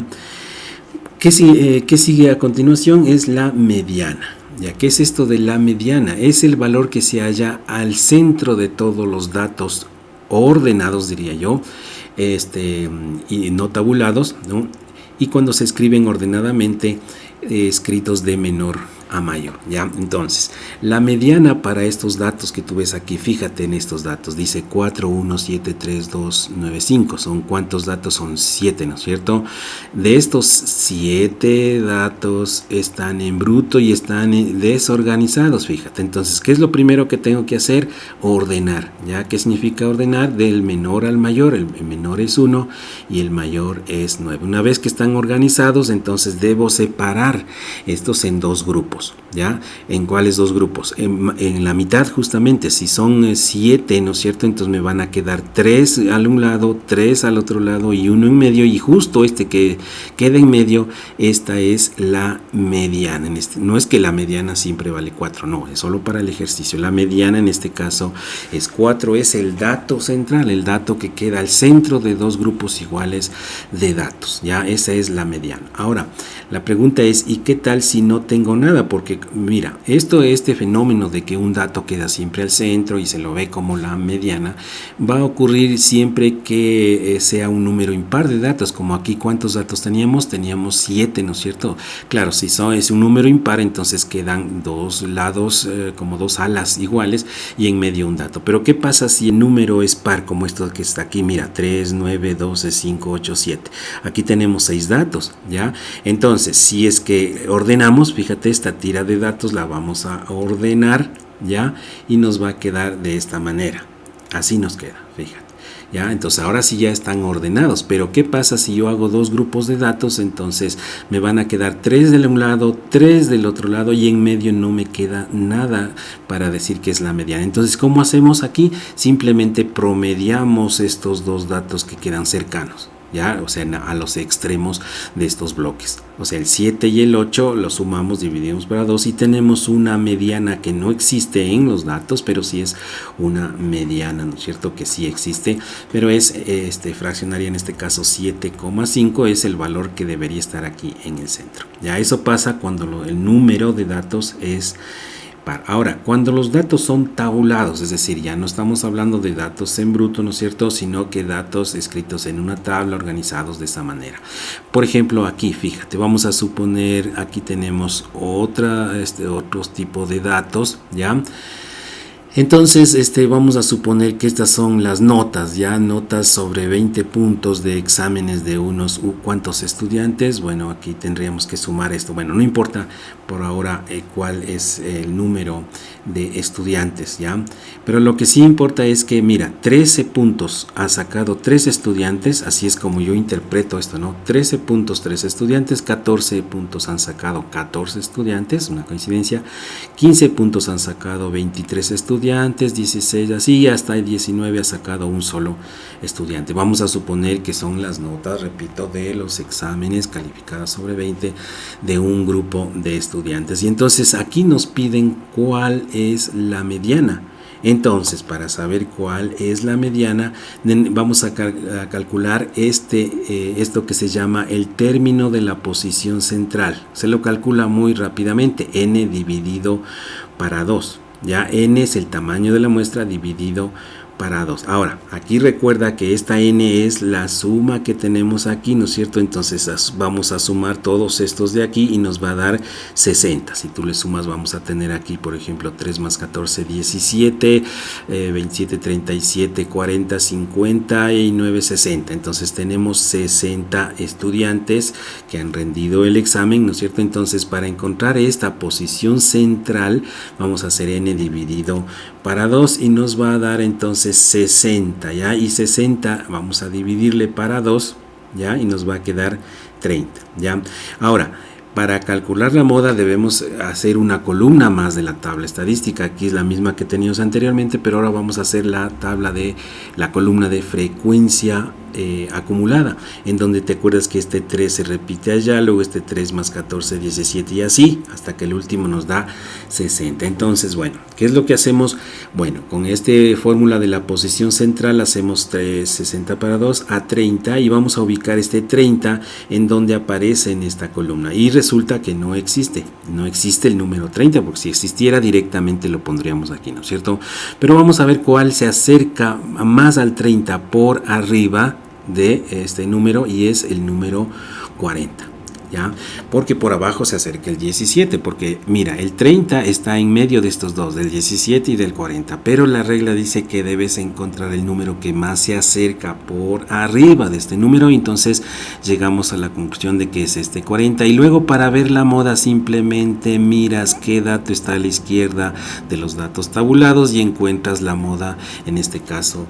[SPEAKER 2] ¿Qué sigue a continuación? Es la mediana. ¿Ya? ¿Qué es esto de la mediana? Es el valor que se halla al centro de todos los datos ordenados, diría yo, y no tabulados, ¿no? Y cuando se escriben ordenadamente, escritos de menor a mayor, ¿ya? Entonces, la mediana para estos datos que tú ves aquí, fíjate en estos datos, dice 4, 1, 7, 3, 2, 9, 5, ¿son cuántos datos? Son 7, ¿no es cierto? De estos 7 datos están en bruto y están desorganizados, fíjate. Entonces, ¿qué es lo primero que tengo que hacer? Ordenar, ¿ya? ¿Qué significa ordenar? Del menor al mayor, el menor es 1 y el mayor es 9. Una vez que están están organizados, entonces debo separar estos en dos grupos, ¿ya? ¿En cuáles dos grupos? En la mitad justamente, si son 7, ¿no es cierto? Entonces me van a quedar 3 al un lado, 3 al otro lado y 1 en medio, y justo este que queda en medio, esta es la mediana. No es que la mediana siempre vale 4, no, es solo para el ejercicio. La mediana en este caso es 4, es el dato central, el dato que queda al centro de dos grupos iguales de datos, ya, esa es la mediana. Ahora, la pregunta es, ¿y qué tal si no tengo nada? Porque mira, este fenómeno de que un dato queda siempre al centro y se lo ve como la mediana, va a ocurrir siempre que sea un número impar de datos, como aquí. ¿Cuántos datos teníamos? Teníamos 7, ¿no es cierto? Claro, si es un número impar, entonces quedan dos lados, como dos alas iguales, y en medio un dato. Pero ¿qué pasa si el número es par, como esto que está aquí? Mira, 3, 9, 12, 5, 8, 7. Aquí tenemos 6 datos, ¿ya? Entonces, si es que ordenamos, fíjate, esta tira de datos la vamos a ordenar, ¿ya? Y nos va a quedar de esta manera. Así nos queda, fíjate. ¿Ya? Entonces ahora sí ya están ordenados, pero ¿qué pasa si yo hago dos grupos de datos? Entonces me van a quedar 3 de un lado, 3 del otro lado, y en medio no me queda nada para decir que es la mediana. Entonces, ¿cómo hacemos aquí? Simplemente promediamos estos dos datos que quedan cercanos, ¿ya? O sea, a los extremos de estos bloques. O sea, el 7 y el 8 los sumamos, dividimos para 2 y tenemos una mediana que no existe en los datos, pero sí es una mediana, ¿no es cierto? Que sí existe, pero es fraccionaria, en este caso 7,5 es el valor que debería estar aquí en el centro. Ya, eso pasa cuando el número de datos es par. Ahora, cuando los datos son tabulados, es decir, ya no estamos hablando de datos en bruto, ¿no es cierto?, sino que datos escritos en una tabla, organizados de esa manera. Por ejemplo, aquí, fíjate, vamos a suponer, aquí tenemos otro tipo de datos, ¿ya? Entonces, vamos a suponer que estas son las notas, ya, notas sobre 20 puntos de exámenes de unos cuantos estudiantes. Bueno, aquí tendríamos que sumar esto. Bueno, no importa por ahora cuál es el número de estudiantes, ya. Pero lo que sí importa es que, mira, 13 puntos ha sacado 3 estudiantes, así es como yo interpreto esto, ¿no? 13 puntos, 3 estudiantes, 14 puntos han sacado 14 estudiantes, una coincidencia, 15 puntos han sacado 23 estudiantes, 16, así hasta 19 ha sacado un solo estudiante. Vamos a suponer que son las notas, repito, de los exámenes calificadas sobre 20 de un grupo de estudiantes. Y entonces aquí nos piden cuál es la mediana. Entonces, para saber cuál es la mediana, vamos a calcular esto que se llama el término de la posición central. Se lo calcula muy rápidamente, n dividido para 2. Ya, n es el tamaño de la muestra dividido para 2. Ahora, aquí recuerda que esta n es la suma que tenemos aquí, ¿no es cierto? Entonces vamos a sumar todos estos de aquí y nos va a dar 60. Si tú le sumas, vamos a tener aquí, por ejemplo, 3 más 14, 17, 27, 37, 40, 50 y 9, 60. Entonces tenemos 60 estudiantes que han rendido el examen, ¿no es cierto? Entonces, para encontrar esta posición central, vamos a hacer n dividido para 2 y nos va a dar entonces 60, ¿ya? Y 60 vamos a dividirle para 2, ¿ya? Y nos va a quedar 30, ¿ya? Ahora, para calcular la moda debemos hacer una columna más de la tabla estadística. Aquí es la misma que teníamos anteriormente, pero ahora vamos a hacer la columna de frecuencia acumulada, en donde te acuerdas que este 3 se repite allá, luego este 3 más 14, 17 y así, hasta que el último nos da 60. Entonces, bueno, ¿qué es lo que hacemos? Bueno, con esta fórmula de la posición central hacemos 60 para 2 a 30 y vamos a ubicar este 30 en donde aparece en esta columna y resulta que no existe el número 30, porque si existiera directamente lo pondríamos aquí, ¿no es cierto? Pero vamos a ver cuál se acerca más al 30 por arriba de este número y es el número 40, ¿ya? Porque por abajo se acerca el 17, porque mira, el 30 está en medio de estos dos, del 17 y del 40, pero la regla dice que debes encontrar el número que más se acerca por arriba de este número, y entonces llegamos a la conclusión de que es este 40, y luego para ver la moda simplemente miras qué dato está a la izquierda de los datos tabulados y encuentras la moda, en este caso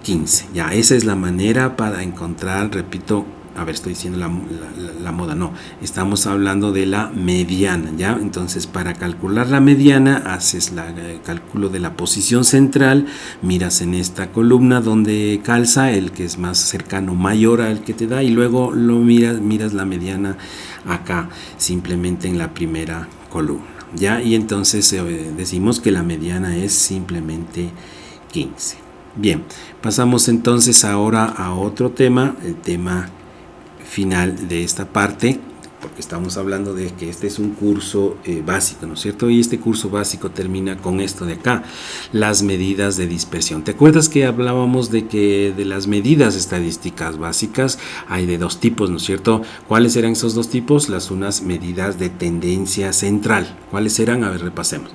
[SPEAKER 2] 15. Ya, esa es la manera para encontrar, repito, a ver, estoy diciendo la moda, no, estamos hablando de la mediana, ¿ya? Entonces, para calcular la mediana, haces el cálculo de la posición central, miras en esta columna donde calza el que es más cercano, mayor al que te da, y luego lo miras la mediana acá, simplemente en la primera columna, ¿ya? Y entonces decimos que la mediana es simplemente 15. Bien, pasamos entonces ahora a otro tema, el tema final de esta parte, porque estamos hablando de que este es un curso básico, ¿no es cierto? Y este curso básico termina con esto de acá, las medidas de dispersión. ¿Te acuerdas que hablábamos de que de las medidas estadísticas básicas hay de dos tipos, ¿no es cierto? ¿Cuáles eran esos dos tipos? Las unas medidas de tendencia central. ¿Cuáles eran? A ver, repasemos.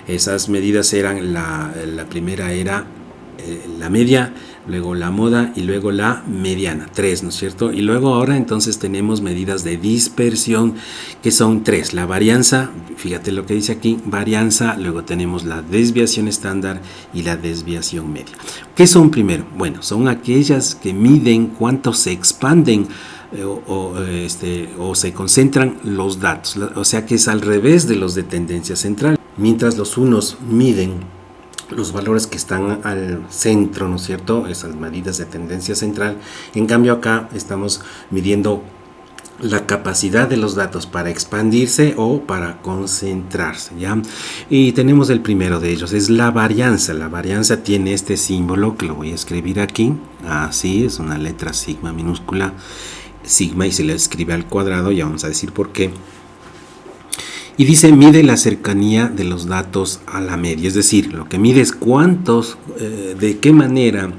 [SPEAKER 2] Esas medidas eran, la primera era la media, luego la moda y luego la mediana, 3, ¿no es cierto? Y luego ahora entonces tenemos medidas de dispersión que son 3, la varianza, fíjate lo que dice aquí, varianza, luego tenemos la desviación estándar y la desviación media. ¿Qué son primero? Bueno, son aquellas que miden cuánto se expanden o se concentran los datos, o sea que es al revés de los de tendencia central. Mientras los unos miden los valores que están al centro, ¿no es cierto? Esas medidas de tendencia central. En cambio acá estamos midiendo la capacidad de los datos para expandirse o para concentrarse, ¿ya? Y tenemos el primero de ellos, es la varianza. La varianza tiene este símbolo que lo voy a escribir aquí, así, es una letra sigma minúscula, sigma, y se le escribe al cuadrado, ya vamos a decir por qué. Y dice, mide la cercanía de los datos a la media, es decir, lo que mide es cuántos, de qué manera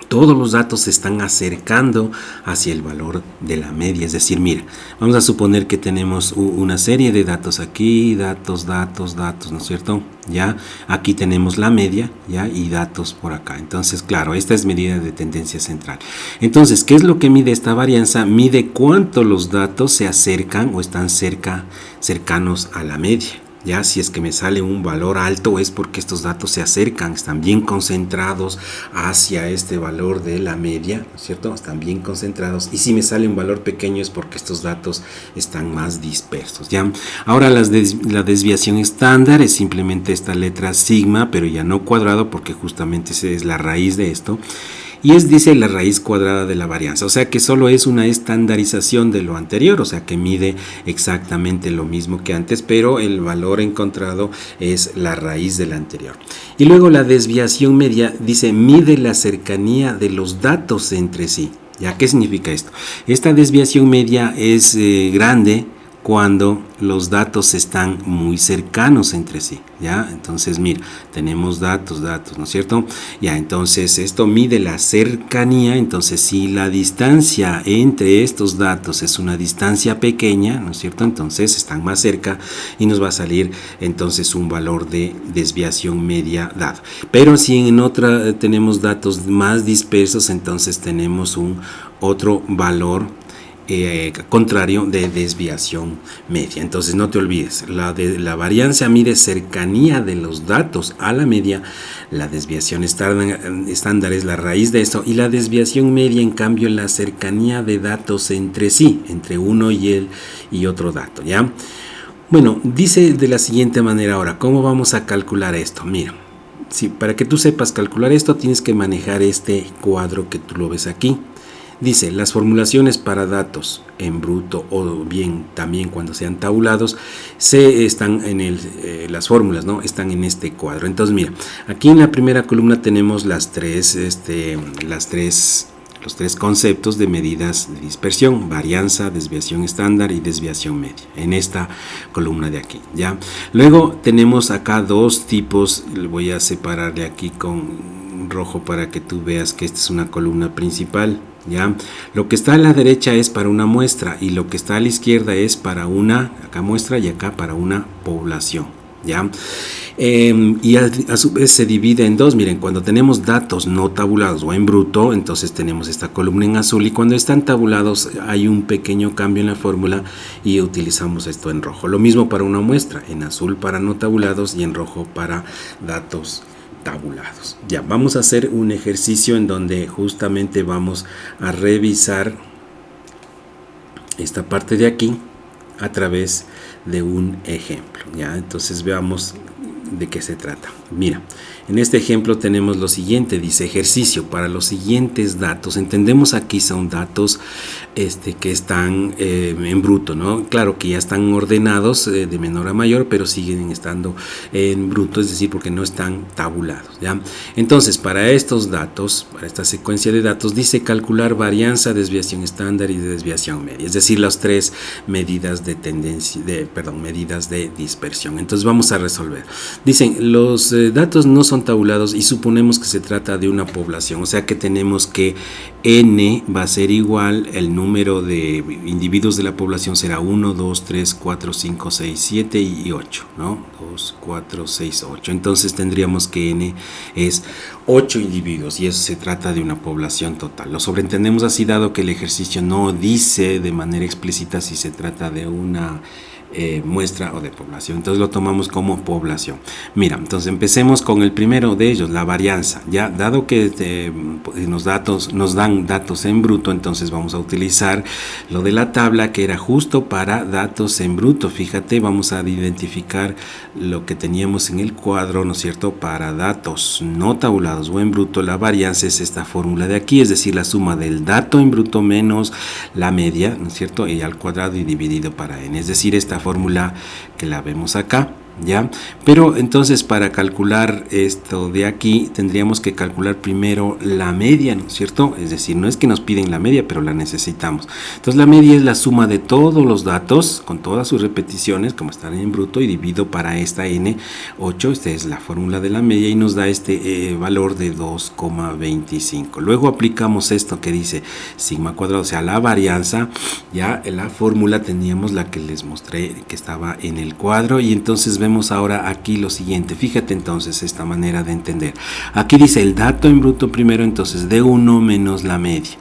[SPEAKER 2] todos los datos se están acercando hacia el valor de la media. Es decir, mira, vamos a suponer que tenemos una serie de datos aquí, datos, ¿no es cierto? Ya, aquí tenemos la media, ya, y datos por acá. Entonces, claro, esta es medida de tendencia central. Entonces, ¿qué es lo que mide esta varianza? Mide cuánto los datos se acercan o están cercanos a la media. Ya, si es que me sale un valor alto es porque estos datos se acercan, están bien concentrados hacia este valor de la media, ¿no es cierto? Están bien concentrados. Y si me sale un valor pequeño es porque estos datos están más dispersos, ¿ya? Ahora la desviación estándar es simplemente esta letra sigma, pero ya no cuadrado, porque justamente esa es la raíz de esto. Y dice la raíz cuadrada de la varianza, o sea que solo es una estandarización de lo anterior, o sea que mide exactamente lo mismo que antes, pero el valor encontrado es la raíz del anterior. Y luego la desviación media dice, mide la cercanía de los datos entre sí. ¿Ya? ¿Qué significa esto? Esta desviación media es grande cuando los datos están muy cercanos entre sí, ¿ya? Entonces, mira, tenemos datos, ¿no es cierto? Ya, entonces esto mide la cercanía. Entonces, si la distancia entre estos datos es una distancia pequeña, ¿no es cierto? Entonces están más cerca y nos va a salir entonces un valor de desviación media dado. Pero si en otra tenemos datos más dispersos, entonces tenemos otro valor contrario de desviación media. Entonces no te olvides, la varianza mide cercanía de los datos a la media, la desviación estándar es la raíz de esto, y la desviación media en cambio la cercanía de datos entre sí, entre uno y otro dato, ¿ya? Bueno, dice de la siguiente manera ahora, ¿cómo vamos a calcular esto? Mira, para que tú sepas calcular esto tienes que manejar este cuadro que tú lo ves aquí. Dice, las formulaciones para datos en bruto o bien también cuando sean tabulados están en las fórmulas, ¿no? Están en este cuadro. Entonces, mira, aquí en la primera columna tenemos los tres conceptos de medidas de dispersión: varianza, desviación estándar y desviación media, en esta columna de aquí, ¿ya? Luego tenemos acá dos tipos, voy a separar de aquí con rojo para que tú veas que esta es una columna principal, ¿ya? Lo que está a la derecha es para una muestra y lo que está a la izquierda es para una, acá muestra y acá para una población, ¿ya? Y a su vez se divide en dos. Miren, cuando tenemos datos no tabulados o en bruto, entonces tenemos esta columna en azul, y cuando están tabulados hay un pequeño cambio en la fórmula y utilizamos esto en rojo. Lo mismo para una muestra, en azul para no tabulados y en rojo para datos tabulados. Ya, vamos a hacer un ejercicio en donde justamente vamos a revisar esta parte de aquí a través de un ejemplo, ¿ya? Entonces veamos de qué se trata. Mira, en este ejemplo tenemos lo siguiente, dice ejercicio para los siguientes datos. Entendemos aquí son datos que están en bruto, ¿no? Claro que ya están ordenados de menor a mayor, pero siguen estando en bruto, es decir, porque no están tabulados, ¿ya? Entonces, para estos datos, para esta secuencia de datos, dice calcular varianza, desviación estándar y desviación media, es decir, las tres medidas de tendencia, medidas de dispersión. Entonces vamos a resolver. Dicen, los datos no son tabulados y suponemos que se trata de una población, o sea que tenemos que n va a ser igual, el número de individuos de la población será 1, 2, 3, 4, 5, 6, 7 y 8, ¿no? 2, 4, 6, 8. Entonces tendríamos que n es 8 individuos y eso se trata de una población total. Lo sobreentendemos así dado que el ejercicio no dice de manera explícita si se trata de una muestra o de población, entonces lo tomamos como población. Mira, entonces empecemos con el primero de ellos, la varianza. Ya dado que nos dan datos en bruto, entonces vamos a utilizar lo de la tabla que era justo para datos en bruto. Fíjate, vamos a identificar lo que teníamos en el cuadro, ¿no es cierto? Para datos no tabulados o en bruto, la varianza es esta fórmula de aquí, es decir, la suma del dato en bruto menos la media, ¿no es cierto? Y al cuadrado y dividido para n, es decir, esta fórmula que la vemos acá, ¿ya? Pero entonces para calcular esto de aquí tendríamos que calcular primero la media, ¿no es cierto? Es decir, no es que nos piden la media, pero la necesitamos. Entonces la media es la suma de todos los datos con todas sus repeticiones como están en bruto y divido para esta n8, esta es la fórmula de la media y nos da este valor de 2,25. Luego aplicamos esto que dice sigma cuadrado, o sea la varianza, ya en la fórmula teníamos la que les mostré que estaba en el cuadro y entonces vemos ahora aquí lo siguiente. Fíjate entonces esta manera de entender. Aquí dice el dato en bruto primero, entonces d1 menos la media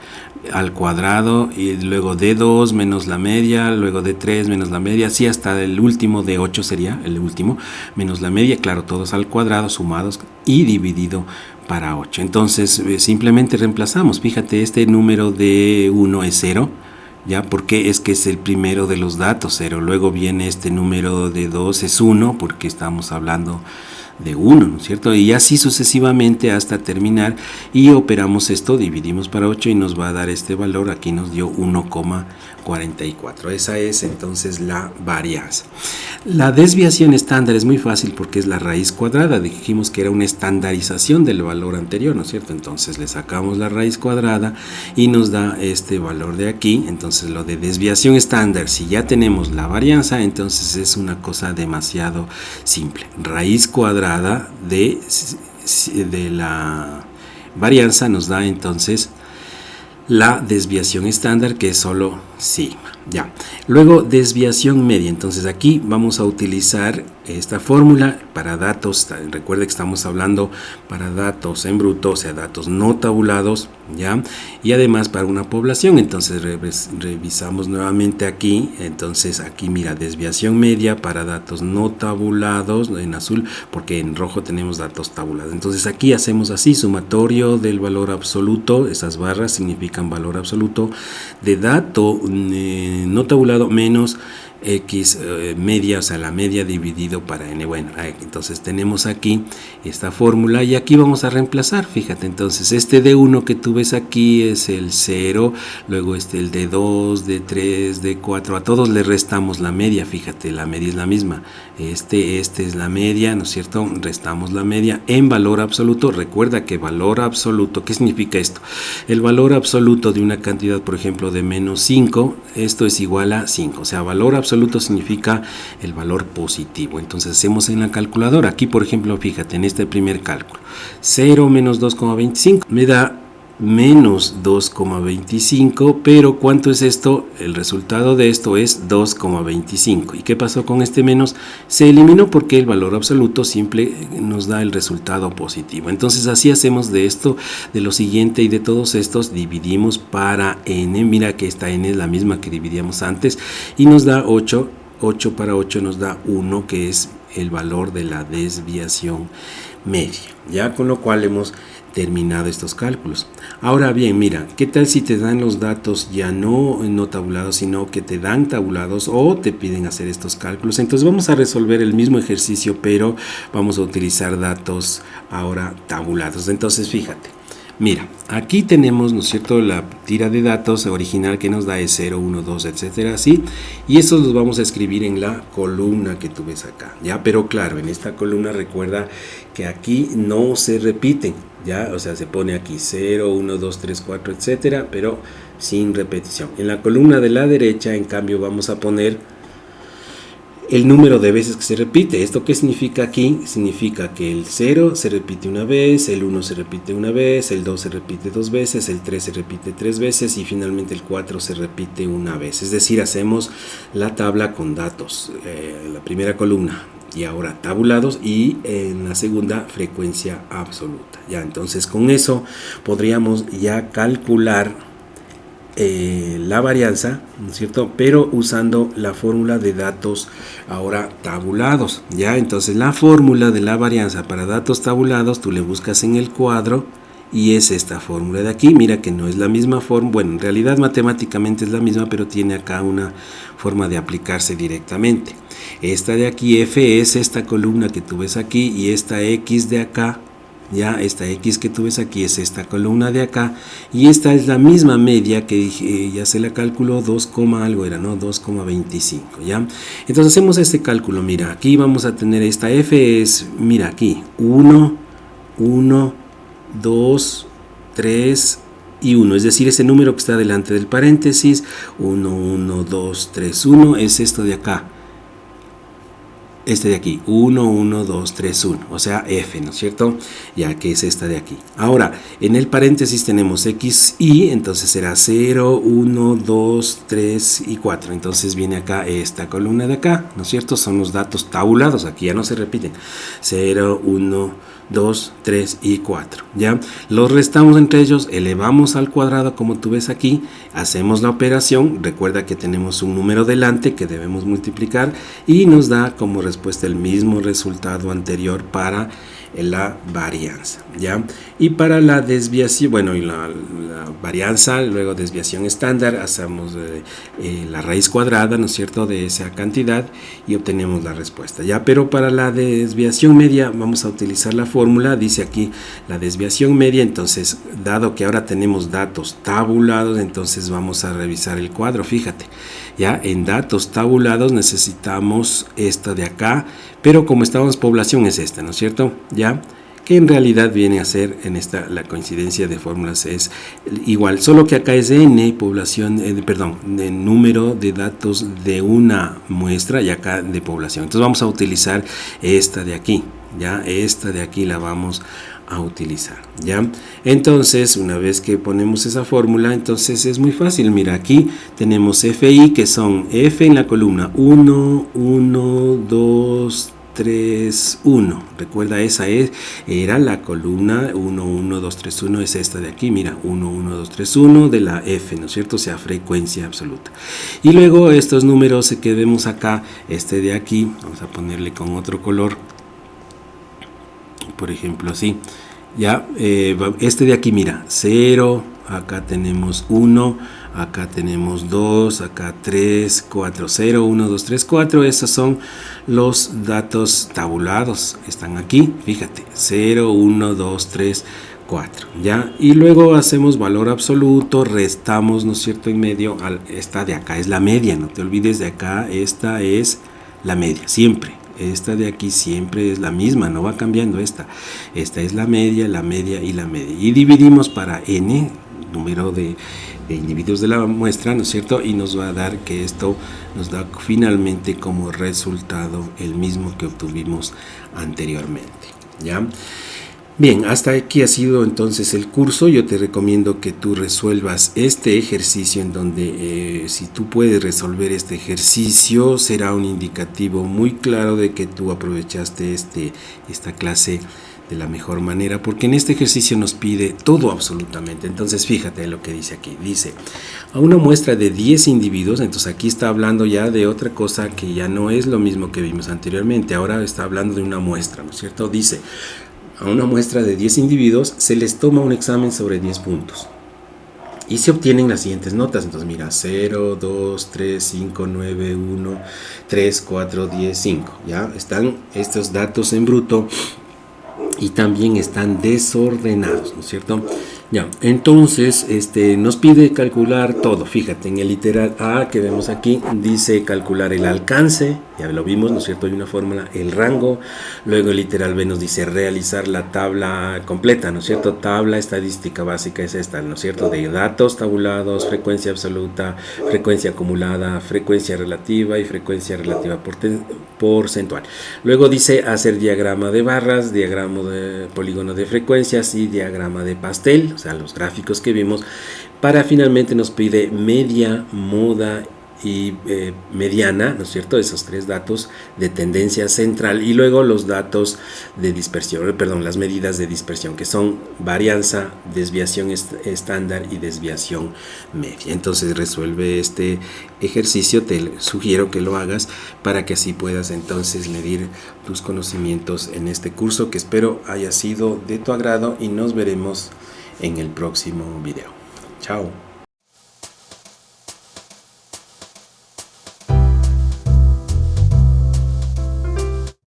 [SPEAKER 2] al cuadrado y luego d2 menos la media, luego d3 menos la media, así hasta el último d8 sería el último menos la media, claro, todos al cuadrado sumados y dividido para 8. Entonces simplemente reemplazamos. Fíjate, este número de 1 es 0. ¿Ya? Porque es que es el primero de los datos, 0. Luego viene este número de 2, es 1, porque estamos hablando de 1, ¿no es cierto? Y así sucesivamente hasta terminar y operamos esto, dividimos para 8 y nos va a dar este valor, aquí nos dio 1,44. Esa es entonces la varianza. La desviación estándar es muy fácil porque es la raíz cuadrada, dijimos que era una estandarización del valor anterior, ¿no es cierto? Entonces le sacamos la raíz cuadrada y nos da este valor de aquí. Entonces lo de desviación estándar, si ya tenemos la varianza, entonces es una cosa demasiado simple. Raíz cuadrada de la varianza nos da entonces la desviación estándar, que es solo sigma. Ya. Luego desviación media. Entonces aquí vamos a utilizar esta fórmula para datos. Recuerde que estamos hablando para datos en bruto, o sea, datos no tabulados, ¿ya? Y además para una población. Entonces revisamos nuevamente aquí. Entonces aquí mira, desviación media para datos no tabulados en azul, porque en rojo tenemos datos tabulados. Entonces aquí hacemos así, sumatorio del valor absoluto, esas barras significan valor absoluto de dato no tabulado menos x media, o sea la media dividido para n. Bueno, entonces tenemos aquí esta fórmula y aquí vamos a reemplazar. Fíjate, entonces este d1 que tú ves aquí es el 0, luego el d2, d3, d4, a todos le restamos la media. Fíjate, la media es la misma, este es la media, ¿no es cierto? Restamos la media en valor absoluto. Recuerda que valor absoluto, ¿qué significa esto? El valor absoluto de una cantidad, por ejemplo, de menos 5, esto es igual a 5, o sea, valor absoluto significa el valor positivo. Entonces hacemos en la calculadora, aquí por ejemplo, fíjate en este primer cálculo, 0 menos 2,25 me da menos 2,25, pero ¿cuánto es esto? El resultado de esto es 2,25. ¿Y qué pasó con este menos? Se eliminó porque el valor absoluto siempre nos da el resultado positivo. Entonces así hacemos de esto, de lo siguiente y de todos estos, dividimos para n. Mira que esta n es la misma que dividíamos antes y nos da 8. 8 para 8 nos da 1, que es el valor de la desviación media, ya, con lo cual hemos terminado estos cálculos. Ahora bien, mira, ¿qué tal si te dan los datos ya no tabulados, sino que te dan tabulados o te piden hacer estos cálculos? Entonces vamos a resolver el mismo ejercicio, pero vamos a utilizar datos ahora tabulados. Entonces fíjate, mira, aquí tenemos, ¿no es cierto?, la tira de datos original que nos da es 0, 1, 2, etcétera, así, y estos los vamos a escribir en la columna que tú ves acá, ¿ya? Pero claro, en esta columna recuerda que aquí no se repiten, ¿ya? O sea, se pone aquí 0, 1, 2, 3, 4, etcétera, pero sin repetición. En la columna de la derecha, en cambio, vamos a poner el número de veces que se repite. ¿Esto qué significa aquí? Significa que el 0 se repite una vez, el 1 se repite una vez, el 2 se repite 2 veces, el 3 se repite 3 veces y finalmente el 4 se repite una vez. Es decir, hacemos la tabla con datos, la primera columna y ahora tabulados, y en la segunda frecuencia absoluta. Ya, entonces con eso podríamos ya calcular la varianza, ¿no es cierto?, pero usando la fórmula de datos ahora tabulados, ¿ya? Entonces la fórmula de la varianza para datos tabulados tú le buscas en el cuadro y es esta fórmula de aquí. Mira que no es la misma forma, bueno, en realidad matemáticamente es la misma, pero tiene acá una forma de aplicarse directamente. Esta de aquí, F, es esta columna que tú ves aquí, y esta X de acá, ya, esta X que tú ves aquí es esta columna de acá, y esta es la misma media que dije, ya se la calculó, 2, algo era, ¿no? 2,25, ¿ya? Entonces hacemos este cálculo. Mira, aquí vamos a tener esta F es, mira aquí, 1, 1, 2, 3 y 1, es decir, ese número que está delante del paréntesis, 1, 1, 2, 3, 1, es esto de acá. Este de aquí, 1, 1, 2, 3, 1, o sea, F, ¿no es cierto? Ya que es esta de aquí. Ahora, en el paréntesis tenemos X, Y, entonces será 0, 1, 2, 3 y 4. Entonces viene acá esta columna de acá, ¿no es cierto? Son los datos tabulados, aquí ya no se repiten. 0, 1, 2, 3 y 4, ¿ya? Los restamos entre ellos, elevamos al cuadrado como tú ves aquí, hacemos la operación, recuerda que tenemos un número delante que debemos multiplicar y nos da como respuesta el mismo resultado anterior para la varianza, ¿ya? Y para la desviación, bueno, y la varianza, luego desviación estándar, hacemos la raíz cuadrada, ¿no es cierto?, de esa cantidad y obtenemos la respuesta, ¿ya? Pero para la desviación media vamos a utilizar la fórmula, dice aquí la desviación media. Entonces, dado que ahora tenemos datos tabulados, entonces vamos a revisar el cuadro. Fíjate, ya en datos tabulados necesitamos esta de acá, pero como estábamos población es esta, ¿no es cierto? Ya, que en realidad viene a ser, en esta, la coincidencia de fórmulas es igual, solo que acá es n, población, de número de datos de una muestra, y acá de población. Entonces vamos a utilizar esta de aquí, ya, esta de aquí la vamos a utilizar, ¿ya? Entonces, una vez que ponemos esa fórmula, entonces es muy fácil. Mira, aquí tenemos FI, que son F en la columna 1, 1, 2, 3, 1. Recuerda, esa era la columna 1, 1, 2, 3, 1, es esta de aquí. Mira, 1, 1, 2, 3, 1 de la F, ¿no es cierto? O sea, frecuencia absoluta. Y luego estos números que vemos acá, este de aquí, vamos a ponerle con otro color, por ejemplo así, ya, este de aquí, mira, 0, acá tenemos 1, acá tenemos 2, acá 3, 4, 0, 1, 2, 3, 4, esos son los datos tabulados, están aquí, fíjate, 0, 1, 2, 3, 4, ¿ya? Y luego hacemos valor absoluto, restamos, ¿no es cierto?, en medio, esta de acá es la media, no te olvides de acá, esta es la media, siempre. Esta de aquí siempre es la misma, no va cambiando esta. Esta es la media y la media. Y dividimos para n, número de individuos de la muestra, ¿no es cierto? Y nos va a dar que esto nos da finalmente como resultado el mismo que obtuvimos anteriormente, ¿ya? Bien, hasta aquí ha sido entonces el curso. Yo te recomiendo que tú resuelvas este ejercicio, en donde si tú puedes resolver este ejercicio será un indicativo muy claro de que tú aprovechaste esta clase de la mejor manera, porque en este ejercicio nos pide todo absolutamente. Entonces fíjate en lo que dice aquí, dice a una muestra de 10 individuos, entonces aquí está hablando ya de otra cosa que ya no es lo mismo que vimos anteriormente, ahora está hablando de una muestra, ¿no es cierto? Dice, a una muestra de 10 individuos, se les toma un examen sobre 10 puntos. Y se obtienen las siguientes notas. Entonces mira, 0, 2, 3, 5, 9, 1, 3, 4, 10, 5. ¿Ya? Están estos datos en bruto y también están desordenados, ¿no es cierto? Ya, entonces nos pide calcular todo. Fíjate, en el literal A que vemos aquí dice calcular el alcance, ya lo vimos, ¿no es cierto? Hay una fórmula, el rango. Luego el literal B nos dice realizar la tabla completa, ¿no es cierto? Tabla estadística básica es esta, ¿no es cierto? De datos tabulados, frecuencia absoluta, frecuencia acumulada, frecuencia relativa y frecuencia relativa porcentual. Luego dice hacer diagrama de barras, diagrama de polígono de frecuencias y diagrama de pastel, o sea, los gráficos que vimos. Para finalmente nos pide media, moda y mediana, ¿no es cierto? Esos tres datos de tendencia central y luego los datos de dispersión, perdón, las medidas de dispersión que son varianza, desviación estándar y desviación media. Entonces resuelve este ejercicio, te sugiero que lo hagas para que así puedas entonces medir tus conocimientos en este curso que espero haya sido de tu agrado y nos veremos en el próximo video. Chao.